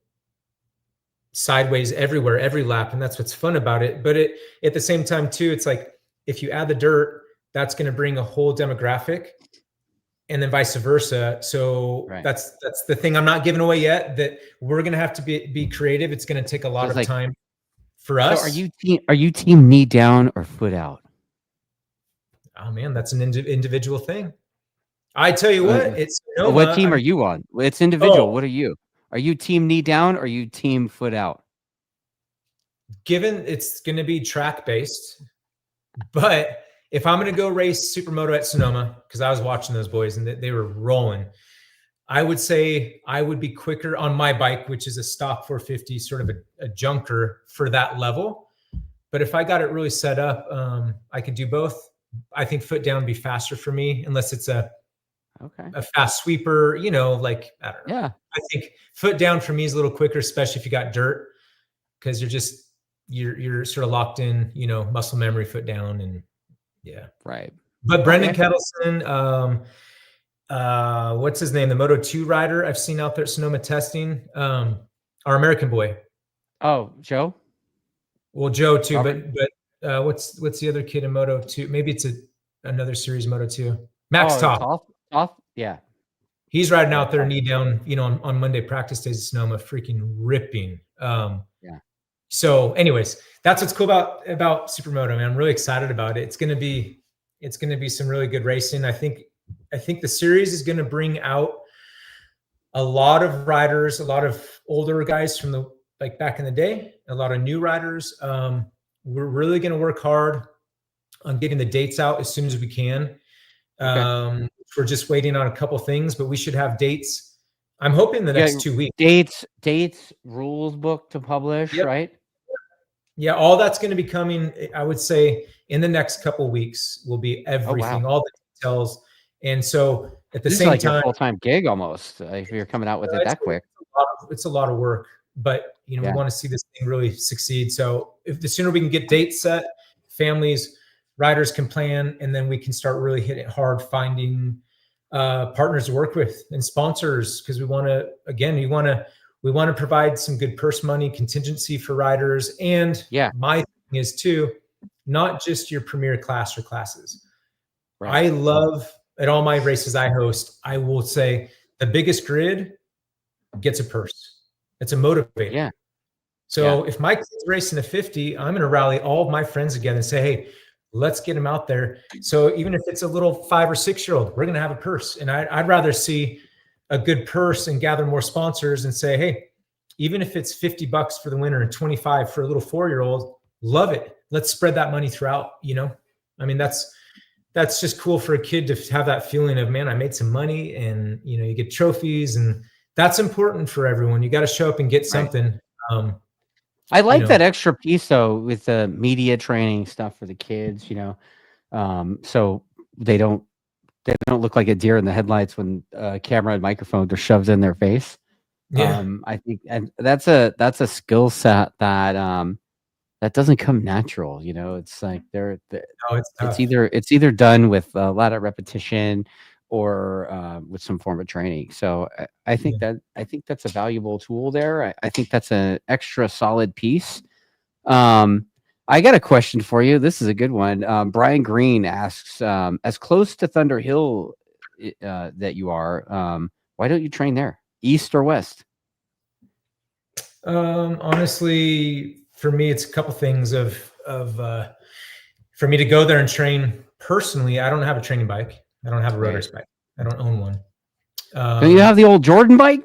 sideways everywhere, every lap. And that's what's fun about it. But at the same time too, it's like, if you add the dirt, that's going to bring a whole demographic, and then vice versa. So that's the thing I'm not giving away yet, that we're going to have to be creative. It's going to take a lot of time for us. So are you team knee down or foot out? Oh man, that's an individual thing. I tell you what, it's what team are you on? It's individual. What are you? Are you team knee down or are you team foot out? Given it's going to be track based, but if I'm going to go race Supermoto at Sonoma, because I was watching those boys and they were rolling, I would say I would be quicker on my bike, which is a stock 450, sort of a junker for that level. But if I got it really set up, I could do both. I think foot down would be faster for me, unless it's a fast sweeper, you know, like, I don't know. Yeah. I think foot down for me is a little quicker, especially if you got dirt. because you're sort of locked in, muscle memory, foot down, and yeah. Right. But Brendan Kettleson, what's his name? The Moto2 rider I've seen out there at Sonoma testing, our American boy. Oh, Joe. Well, Joe too, Robert. but what's the other kid in Moto2? Maybe it's another series Moto2. Max Toth. Yeah. He's riding out there knee down, on Monday practice days at Sonoma, freaking ripping. Yeah. So anyways, that's what's cool about Supermoto, man. I'm really excited about it. It's going to be some really good racing. I think the series is going to bring out a lot of riders, a lot of older guys from back in the day, a lot of new riders. We're really going to work hard on getting the dates out as soon as we can. Okay. We're just waiting on a couple things, but we should have dates. I'm hoping the next 2 weeks. Dates, rules book to publish, right? Yeah, all that's going to be coming, I would say, in the next couple of weeks will be everything, all the details. And so at the same time, your full-time gig almost, if you're coming out with it that quick. It's a lot of work, but we want to see this thing really succeed. So the sooner we can get dates set, families, riders can plan, and then we can start really hitting it hard, finding partners to work with and sponsors, because we want to provide some good purse money contingency for riders. And my thing is too, not just your premier class or classes. Right. I love, at all my races I host, I will say the biggest grid gets a purse. It's a motivator. Yeah. So if my kid's racing a 50, I'm going to rally all of my friends together and say, hey, let's get them out there. So even if it's a little 5 or 6 year old, we're going to have a purse. And I'd rather see a good purse and gather more sponsors and say, hey, even if it's $50 for the winner and 25 for a little 4-year-old, love it. Let's spread that money throughout, I mean, that's just cool for a kid to have that feeling of, man, I made some money, and, you get trophies, and that's important for everyone. You got to show up and get something. I like that extra piece though, with the media training stuff for the kids, so they don't look like a deer in the headlights when camera and microphone are shoved in their face. I think, and that's a skill set that doesn't come natural. It's like it's either done with a lot of repetition or with some form of training. So I think that's a valuable tool there. I think that's an extra solid piece. I got a question for you. This is a good one. Brian Green asks, as close to Thunder Hill that you are, why don't you train there, east or west? Honestly, for me, it's a couple things for me to go there and train personally. I don't have a training bike. I don't have a road race bike. I don't own one. Do you have the old Jordan bike?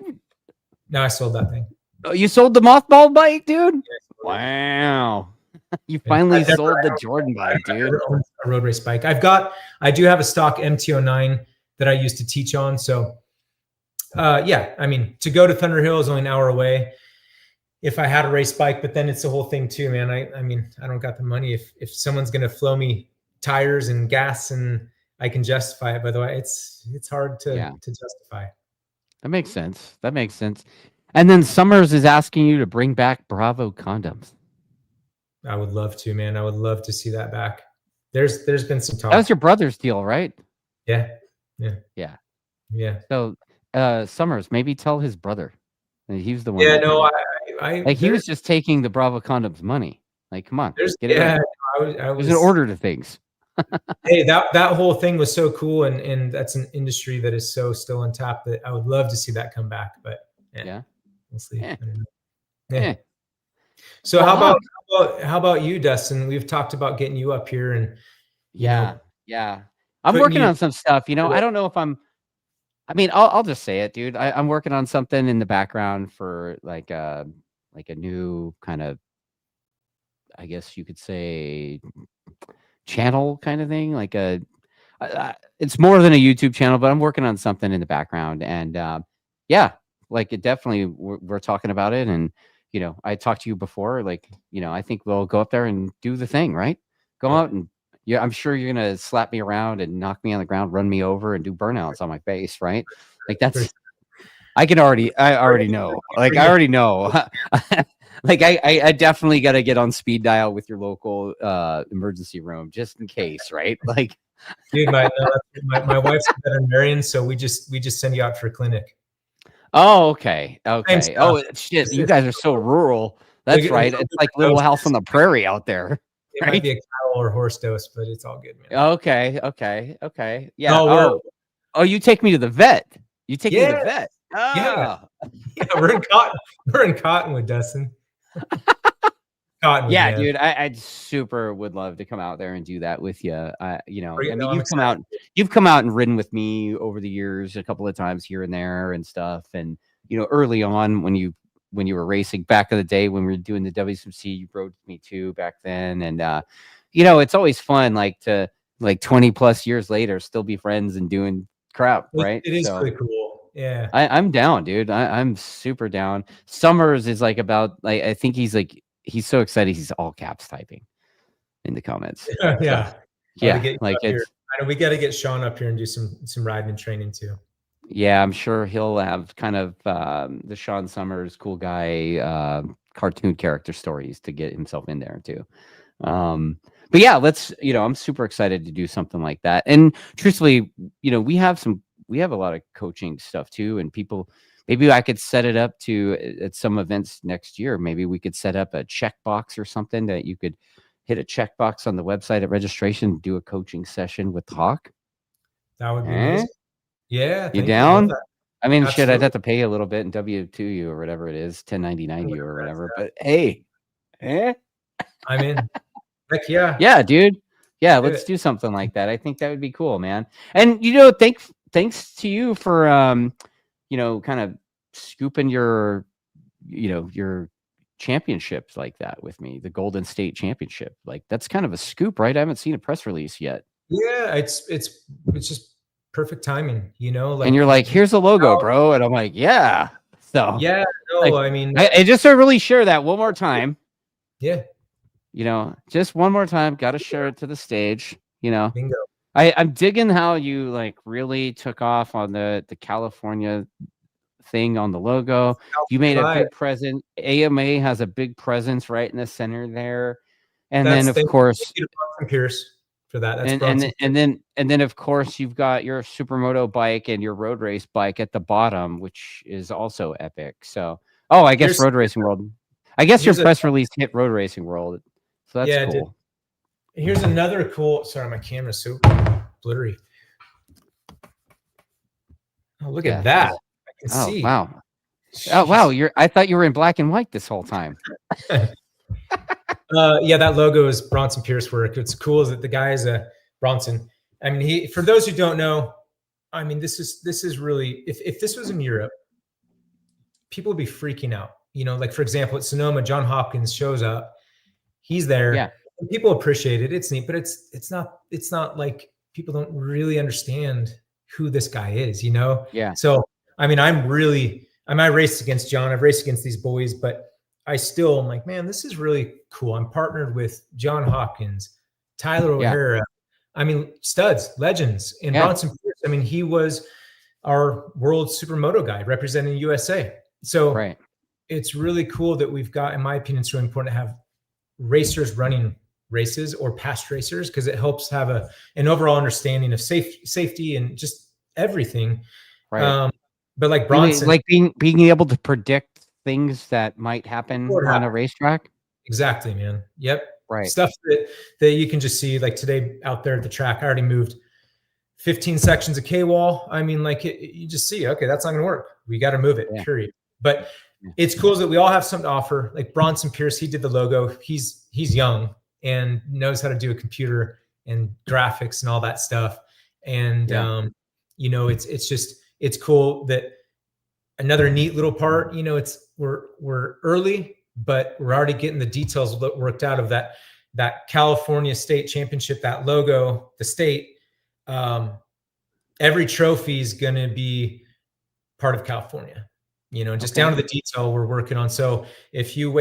No, I sold that thing. Oh, you sold the mothball bike, dude? Wow. You finally sold the Jordan bike, dude. I never owned a road race bike. I do have a stock MT-09 that I used to teach on. So I mean, to go to Thunder Hill is only an hour away if I had a race bike, but then it's the whole thing too, man. I mean, I don't got the money. If someone's going to flow me tires and gas and I can justify it, by the way, it's hard to justify. That makes sense. And then Summers is asking you to bring back Bravo condoms. I would love to, man. I would love to see that back. There's been some talk. That was your brother's deal, right? Yeah. So Summers, maybe tell his brother. He was the one. Yeah, no, he was just taking the Bravo condoms money. Like, come on, get it. There's an order to things. Hey, that whole thing was so cool, and that's an industry that is so still untapped that I would love to see that come back. But we'll see. So how about you, Dustin? We've talked about getting you up here, and I'm working on some stuff. I don't know if I'll just say it, dude. I'm working on something in the background for like a new kind of, I guess you could say, channel kind of thing. Like it's more than a YouTube channel, but I'm working on something in the background, and like it definitely we're talking about it. And I talked to you before, like I think we'll go up there and do the thing, right? Go out and I'm sure you're gonna slap me around and knock me on the ground, run me over, and do burnouts on my face, right? Like that's I already know. Like I already know. Like I definitely got to get on speed dial with your local emergency room just in case, right? Like, dude, my wife's a veterinarian, so we just send you out for a clinic. oh, okay. Same Okay. stuff. Oh, shit. You guys are so rural. That's right. It's like Little House on the Prairie out there. It might be a cow or horse dose, but it's all good, man. Okay. Okay. Okay. Yeah. No, Oh, you take me to the vet. You take me to the vet. Yeah. Oh. Yeah, we're in Cottonwood, Dustin. Cottonwood, Yeah, man. dude. I super would love to come out there and do that with you. You know, I mean, you've come out and ridden with me over the years a couple of times here and there and stuff. And you know, early on when you were racing back in the day when we were doing the WSMC, you rode with me too back then. And you know, it's always fun, like to 20 plus years later, still be friends and doing crap, right? It is really cool. Yeah, I'm down, dude. I'm super down. Summers is like about like I think he's so excited he's all caps typing in the comments. Yeah. So, yeah, like it's. I know we got to get Sean up here and do some riding and training too. Yeah, I'm sure he'll have kind of the Sean Summers cool guy cartoon character stories to get himself in there too. But yeah, I'm super excited to do something like that. And truthfully, you know, we have a lot of coaching stuff too, and people, maybe I could set it up at some events next year. Maybe we could set up a checkbox or something that you could hit a checkbox on the website at registration, do a coaching session with Hawk. That would be amazing. Yeah. You down? I mean, shit, I'd have to pay you a little bit and W-2 you or whatever it is, 1099 you or whatever. But hey, I'm in. Heck yeah. Yeah, dude. Yeah, let's do something like that. I think that would be cool, man. And you know, thanks to you for you know, kind of scooping your championships like that with me, the Golden State Championship. Like that's kind of a scoop, right? I haven't seen a press release yet. Yeah, it's just perfect timing, you know. Like, and you're like, here's the logo, bro, and I'm like, yeah. So yeah, no, like, I mean, I just to really share that one more time. Yeah. You know, just one more time, got to share it to the stage. You know, bingo. I'm digging how you like really took off on the California thing on the logo. You made a big presence. AMA has a big presence right in the center there, and then of course Pierce for that. That's and then of course you've got your supermoto bike and your road race bike at the bottom, which is also epic. So I guess Road Racing World. I guess your press release hit Road Racing World. So that's cool. Here's another cool. Sorry, my camera's so blurry. Oh, look at that. I can see. Wow. Oh wow, I thought you were in black and white this whole time. Yeah, that logo is Bronson Pierce work. It's cool is that the guy is a Bronson. I mean, for those who don't know, I mean, this is really, if this was in Europe, people would be freaking out. You know, like for example, at Sonoma, John Hopkins shows up. He's there. Yeah. People appreciate it. It's neat, but it's not like people don't really understand who this guy is, you know? Yeah. So, I mean, I raced against John. I've raced against these boys, but I still am like, man, this is really cool. I'm partnered with John Hopkins, Tyler O'Hara. I mean, studs, legends. And Bronson Pierce, I mean, he was our world supermoto guy representing USA. So it's really cool that we've got, in my opinion, it's really important to have racers running races or past racers, because it helps have an overall understanding of safety and just everything. Right. But like Bronson, like being able to predict things that might happen on a racetrack. Exactly, man. Yep. Right. Stuff that you can just see, like today out there at the track, I already moved 15 sections of K-wall. I mean, like you just see, okay, that's not going to work. We got to move it, period. But it's cool that we all have something to offer. Like Bronson Pierce, he did the logo. He's young and knows how to do a computer and graphics and all that stuff. And, you know, it's cool that another neat little part, you know, we're early, but we're already getting the details worked out of that California State Championship, that logo, the state. Every trophy is going to be part of California, you know, just down to the detail we're working on. So if you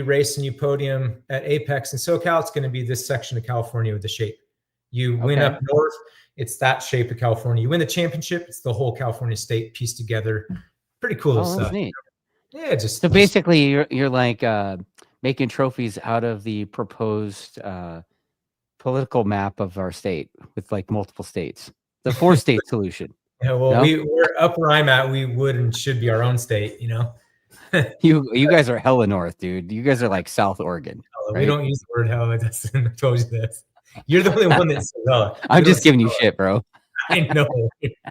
race and you podium at Apex and SoCal, it's going to be this section of California with the shape. You win up north, it's that shape of California. You win the championship, it's the whole California state pieced together. Pretty cool stuff. Neat. Yeah, so basically you're like making trophies out of the proposed political map of our state with like multiple states. The 4-state solution. Yeah, well, No? we're up where I'm at. We would and should be our own state, you know. You guys are hella north, dude. You guys are like South Oregon. We Right? don't use the word hell. I told you this. You're the only one that says hell. I'm just giving you shit, bro. I know.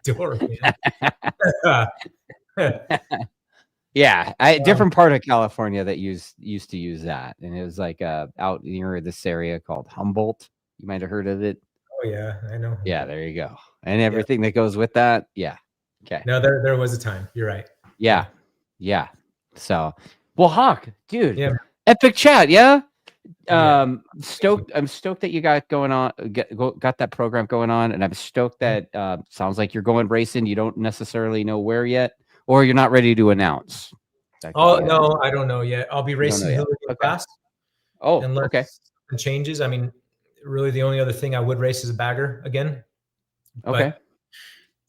Door, Yeah, different part of California that used to use that, and it was like out near this area called Humboldt. You might have heard of it. Oh yeah, I know. Yeah, there you go, and everything that goes with that. Yeah. Okay. No, there was a time. You're right. Yeah. So, well, Hawk, dude, Yeah. epic chat. Yeah. Stoked. I'm stoked that you got going on. Got that program going on, and I'm stoked that sounds like you're going racing. You don't necessarily know where yet, or you're not ready to announce. Oh no, I don't know yet. I'll be racing Hooligans class. Oh, unless okay. something changes. I mean, really, the only other thing I would race is a bagger again. Okay.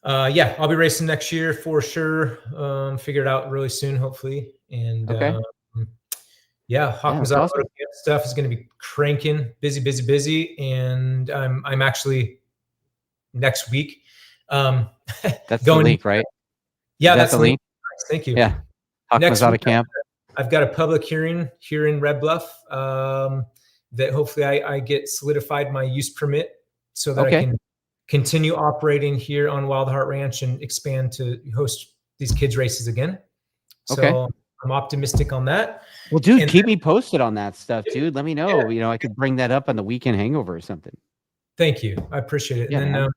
But, yeah, I'll be racing next year for sure. Figure it out really soon, hopefully. And yeah, Hawk Mazzotta stuff is going to be cranking, busy. And I'm actually next week. That's going the link, right? Yeah, that's the link. Thank you. Yeah, Hawk Mazzotta camp. I've got a public hearing here in Red Bluff that hopefully I get solidified my use permit so that I can continue operating here on Wild Heart Ranch and expand to host these kids races again. So I'm optimistic on that. Well, dude, keep me posted on that stuff, dude. Let me know. You know, I could bring that up on the weekend hangover or something. Thank you. I appreciate it. Yeah, and then,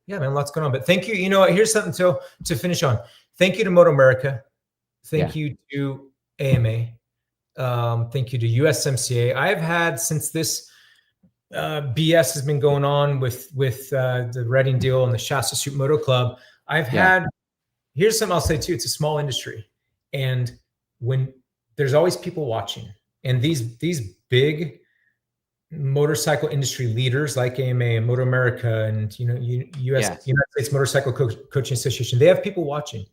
yeah, man, lots going on. But thank you. You know what? Here's something to finish on. Thank you to Moto America. Thank you to AMA. Thank you to USMCA. I've had, since this BS has been going on with the Reading deal and the Shasta Shoot Moto Club, I've had, here's something I'll say too, it's a small industry. And when there's always people watching, and these big motorcycle industry leaders like AMA and Moto America and, you know, United States Motorcycle Coaching Association, they have people watching.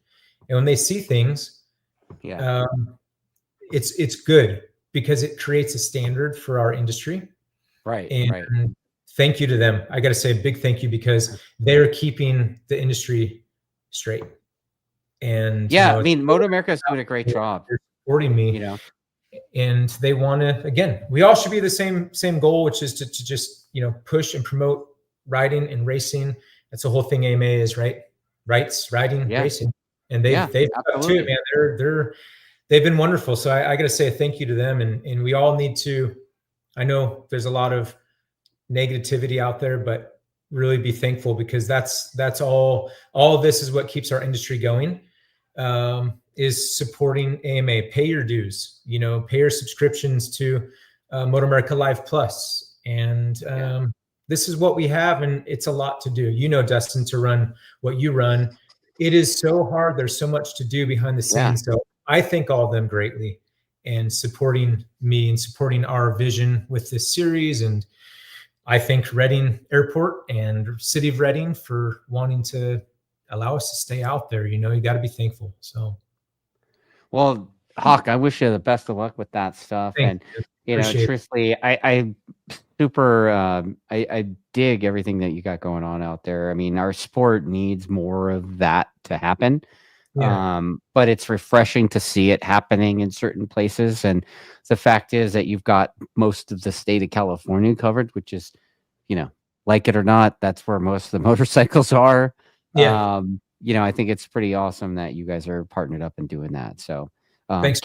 And when they see things, it's good because it creates a standard for our industry. Right. And thank you to them. I got to say a big thank you because they're keeping the industry straight. And I mean, Moto America is doing a great job. They're supporting me, you know, and they want to, again, we all should be the same goal, which is to just, you know, push and promote riding and racing. That's the whole thing AMA is, right? Rights, riding, racing. And they've got to it, man. They've been wonderful. So I got to say thank you to them. And we all need to, I know there's a lot of negativity out there, but really be thankful because that's all of this is what keeps our industry going, is supporting AMA. Pay your dues, you know, pay your subscriptions to Moto America Live Plus. And this is what we have. And it's a lot to do, you know, Dustin, to run what you run. It is so hard. There's so much to do behind the scenes. So I thank all of them greatly and supporting me and supporting our vision with this series. And I thank Reading Airport and City of Reading for wanting to allow us to stay out there. You know, you got to be thankful. So, well, Hawk, I wish you the best of luck with that stuff. And you know, truthfully, I super I dig everything that you got going on out there. I mean, our sport needs more of that to happen. But it's refreshing to see it happening in certain places. And the fact is that you've got most of the state of California covered, which is, you know, like it or not, that's where most of the motorcycles are. You know, I think it's pretty awesome that you guys are partnered up and doing that. So thanks.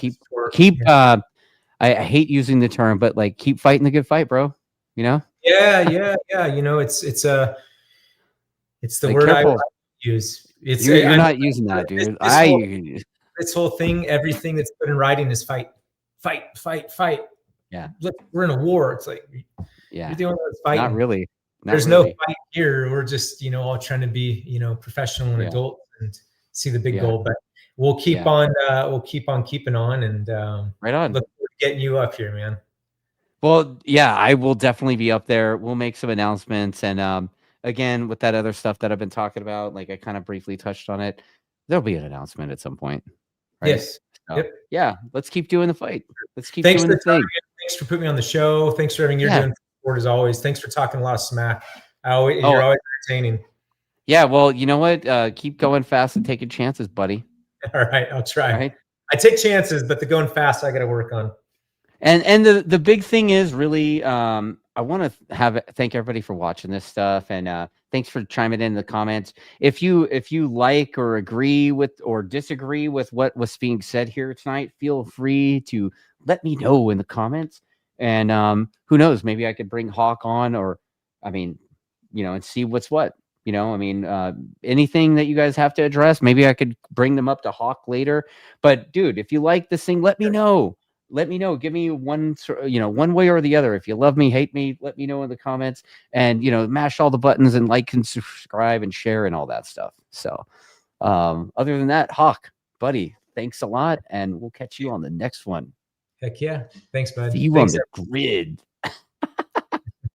I hate using the term, but like keep fighting the good fight, bro. You know? Yeah. You know, it's the word I use. You're not using that, dude. This whole thing, everything that's put in writing is fight. Yeah. Look, we're in a war. It's like, you're the only one that's fighting. Not really. There's no fight here. We're just, you know, all trying to be, you know, professional and adult and see the big goal. But we'll keep on, keeping on, and right on. Look forward to getting you up here, man. Well, yeah, I will definitely be up there. We'll make some announcements, and again, with that other stuff that I've been talking about, like I kind of briefly touched on it, there'll be an announcement at some point. Right? Yes. Yep. Yeah, let's keep doing the fight. Let's keep Thanks doing the thing. Thanks for putting me on the show. Thanks for everything you're doing for sport as always. Thanks for talking a lot of smack. You're always entertaining. Yeah, well, you know what? Keep going fast and taking chances, buddy. All right, I'll try. Right? I take chances, but the going fast I got to work on. And the big thing is really, I want to thank everybody for watching this stuff, and thanks for chiming in the comments. If you like or agree with or disagree with what was being said here tonight, feel free to let me know in the comments. And who knows, maybe I could bring Hawk on, or I mean, and see what's what. I mean, anything that you guys have to address, maybe I could bring them up to Hawk later. But dude, if you like this thing, let me know. Let me know. Give me one way or the other. If you love me, hate me, let me know in the comments. And mash all the buttons and like and subscribe and share and all that stuff. So, other than that, Hawk, buddy, thanks a lot, and we'll catch you on the next one. Heck yeah! Thanks, bud. See you on the grid.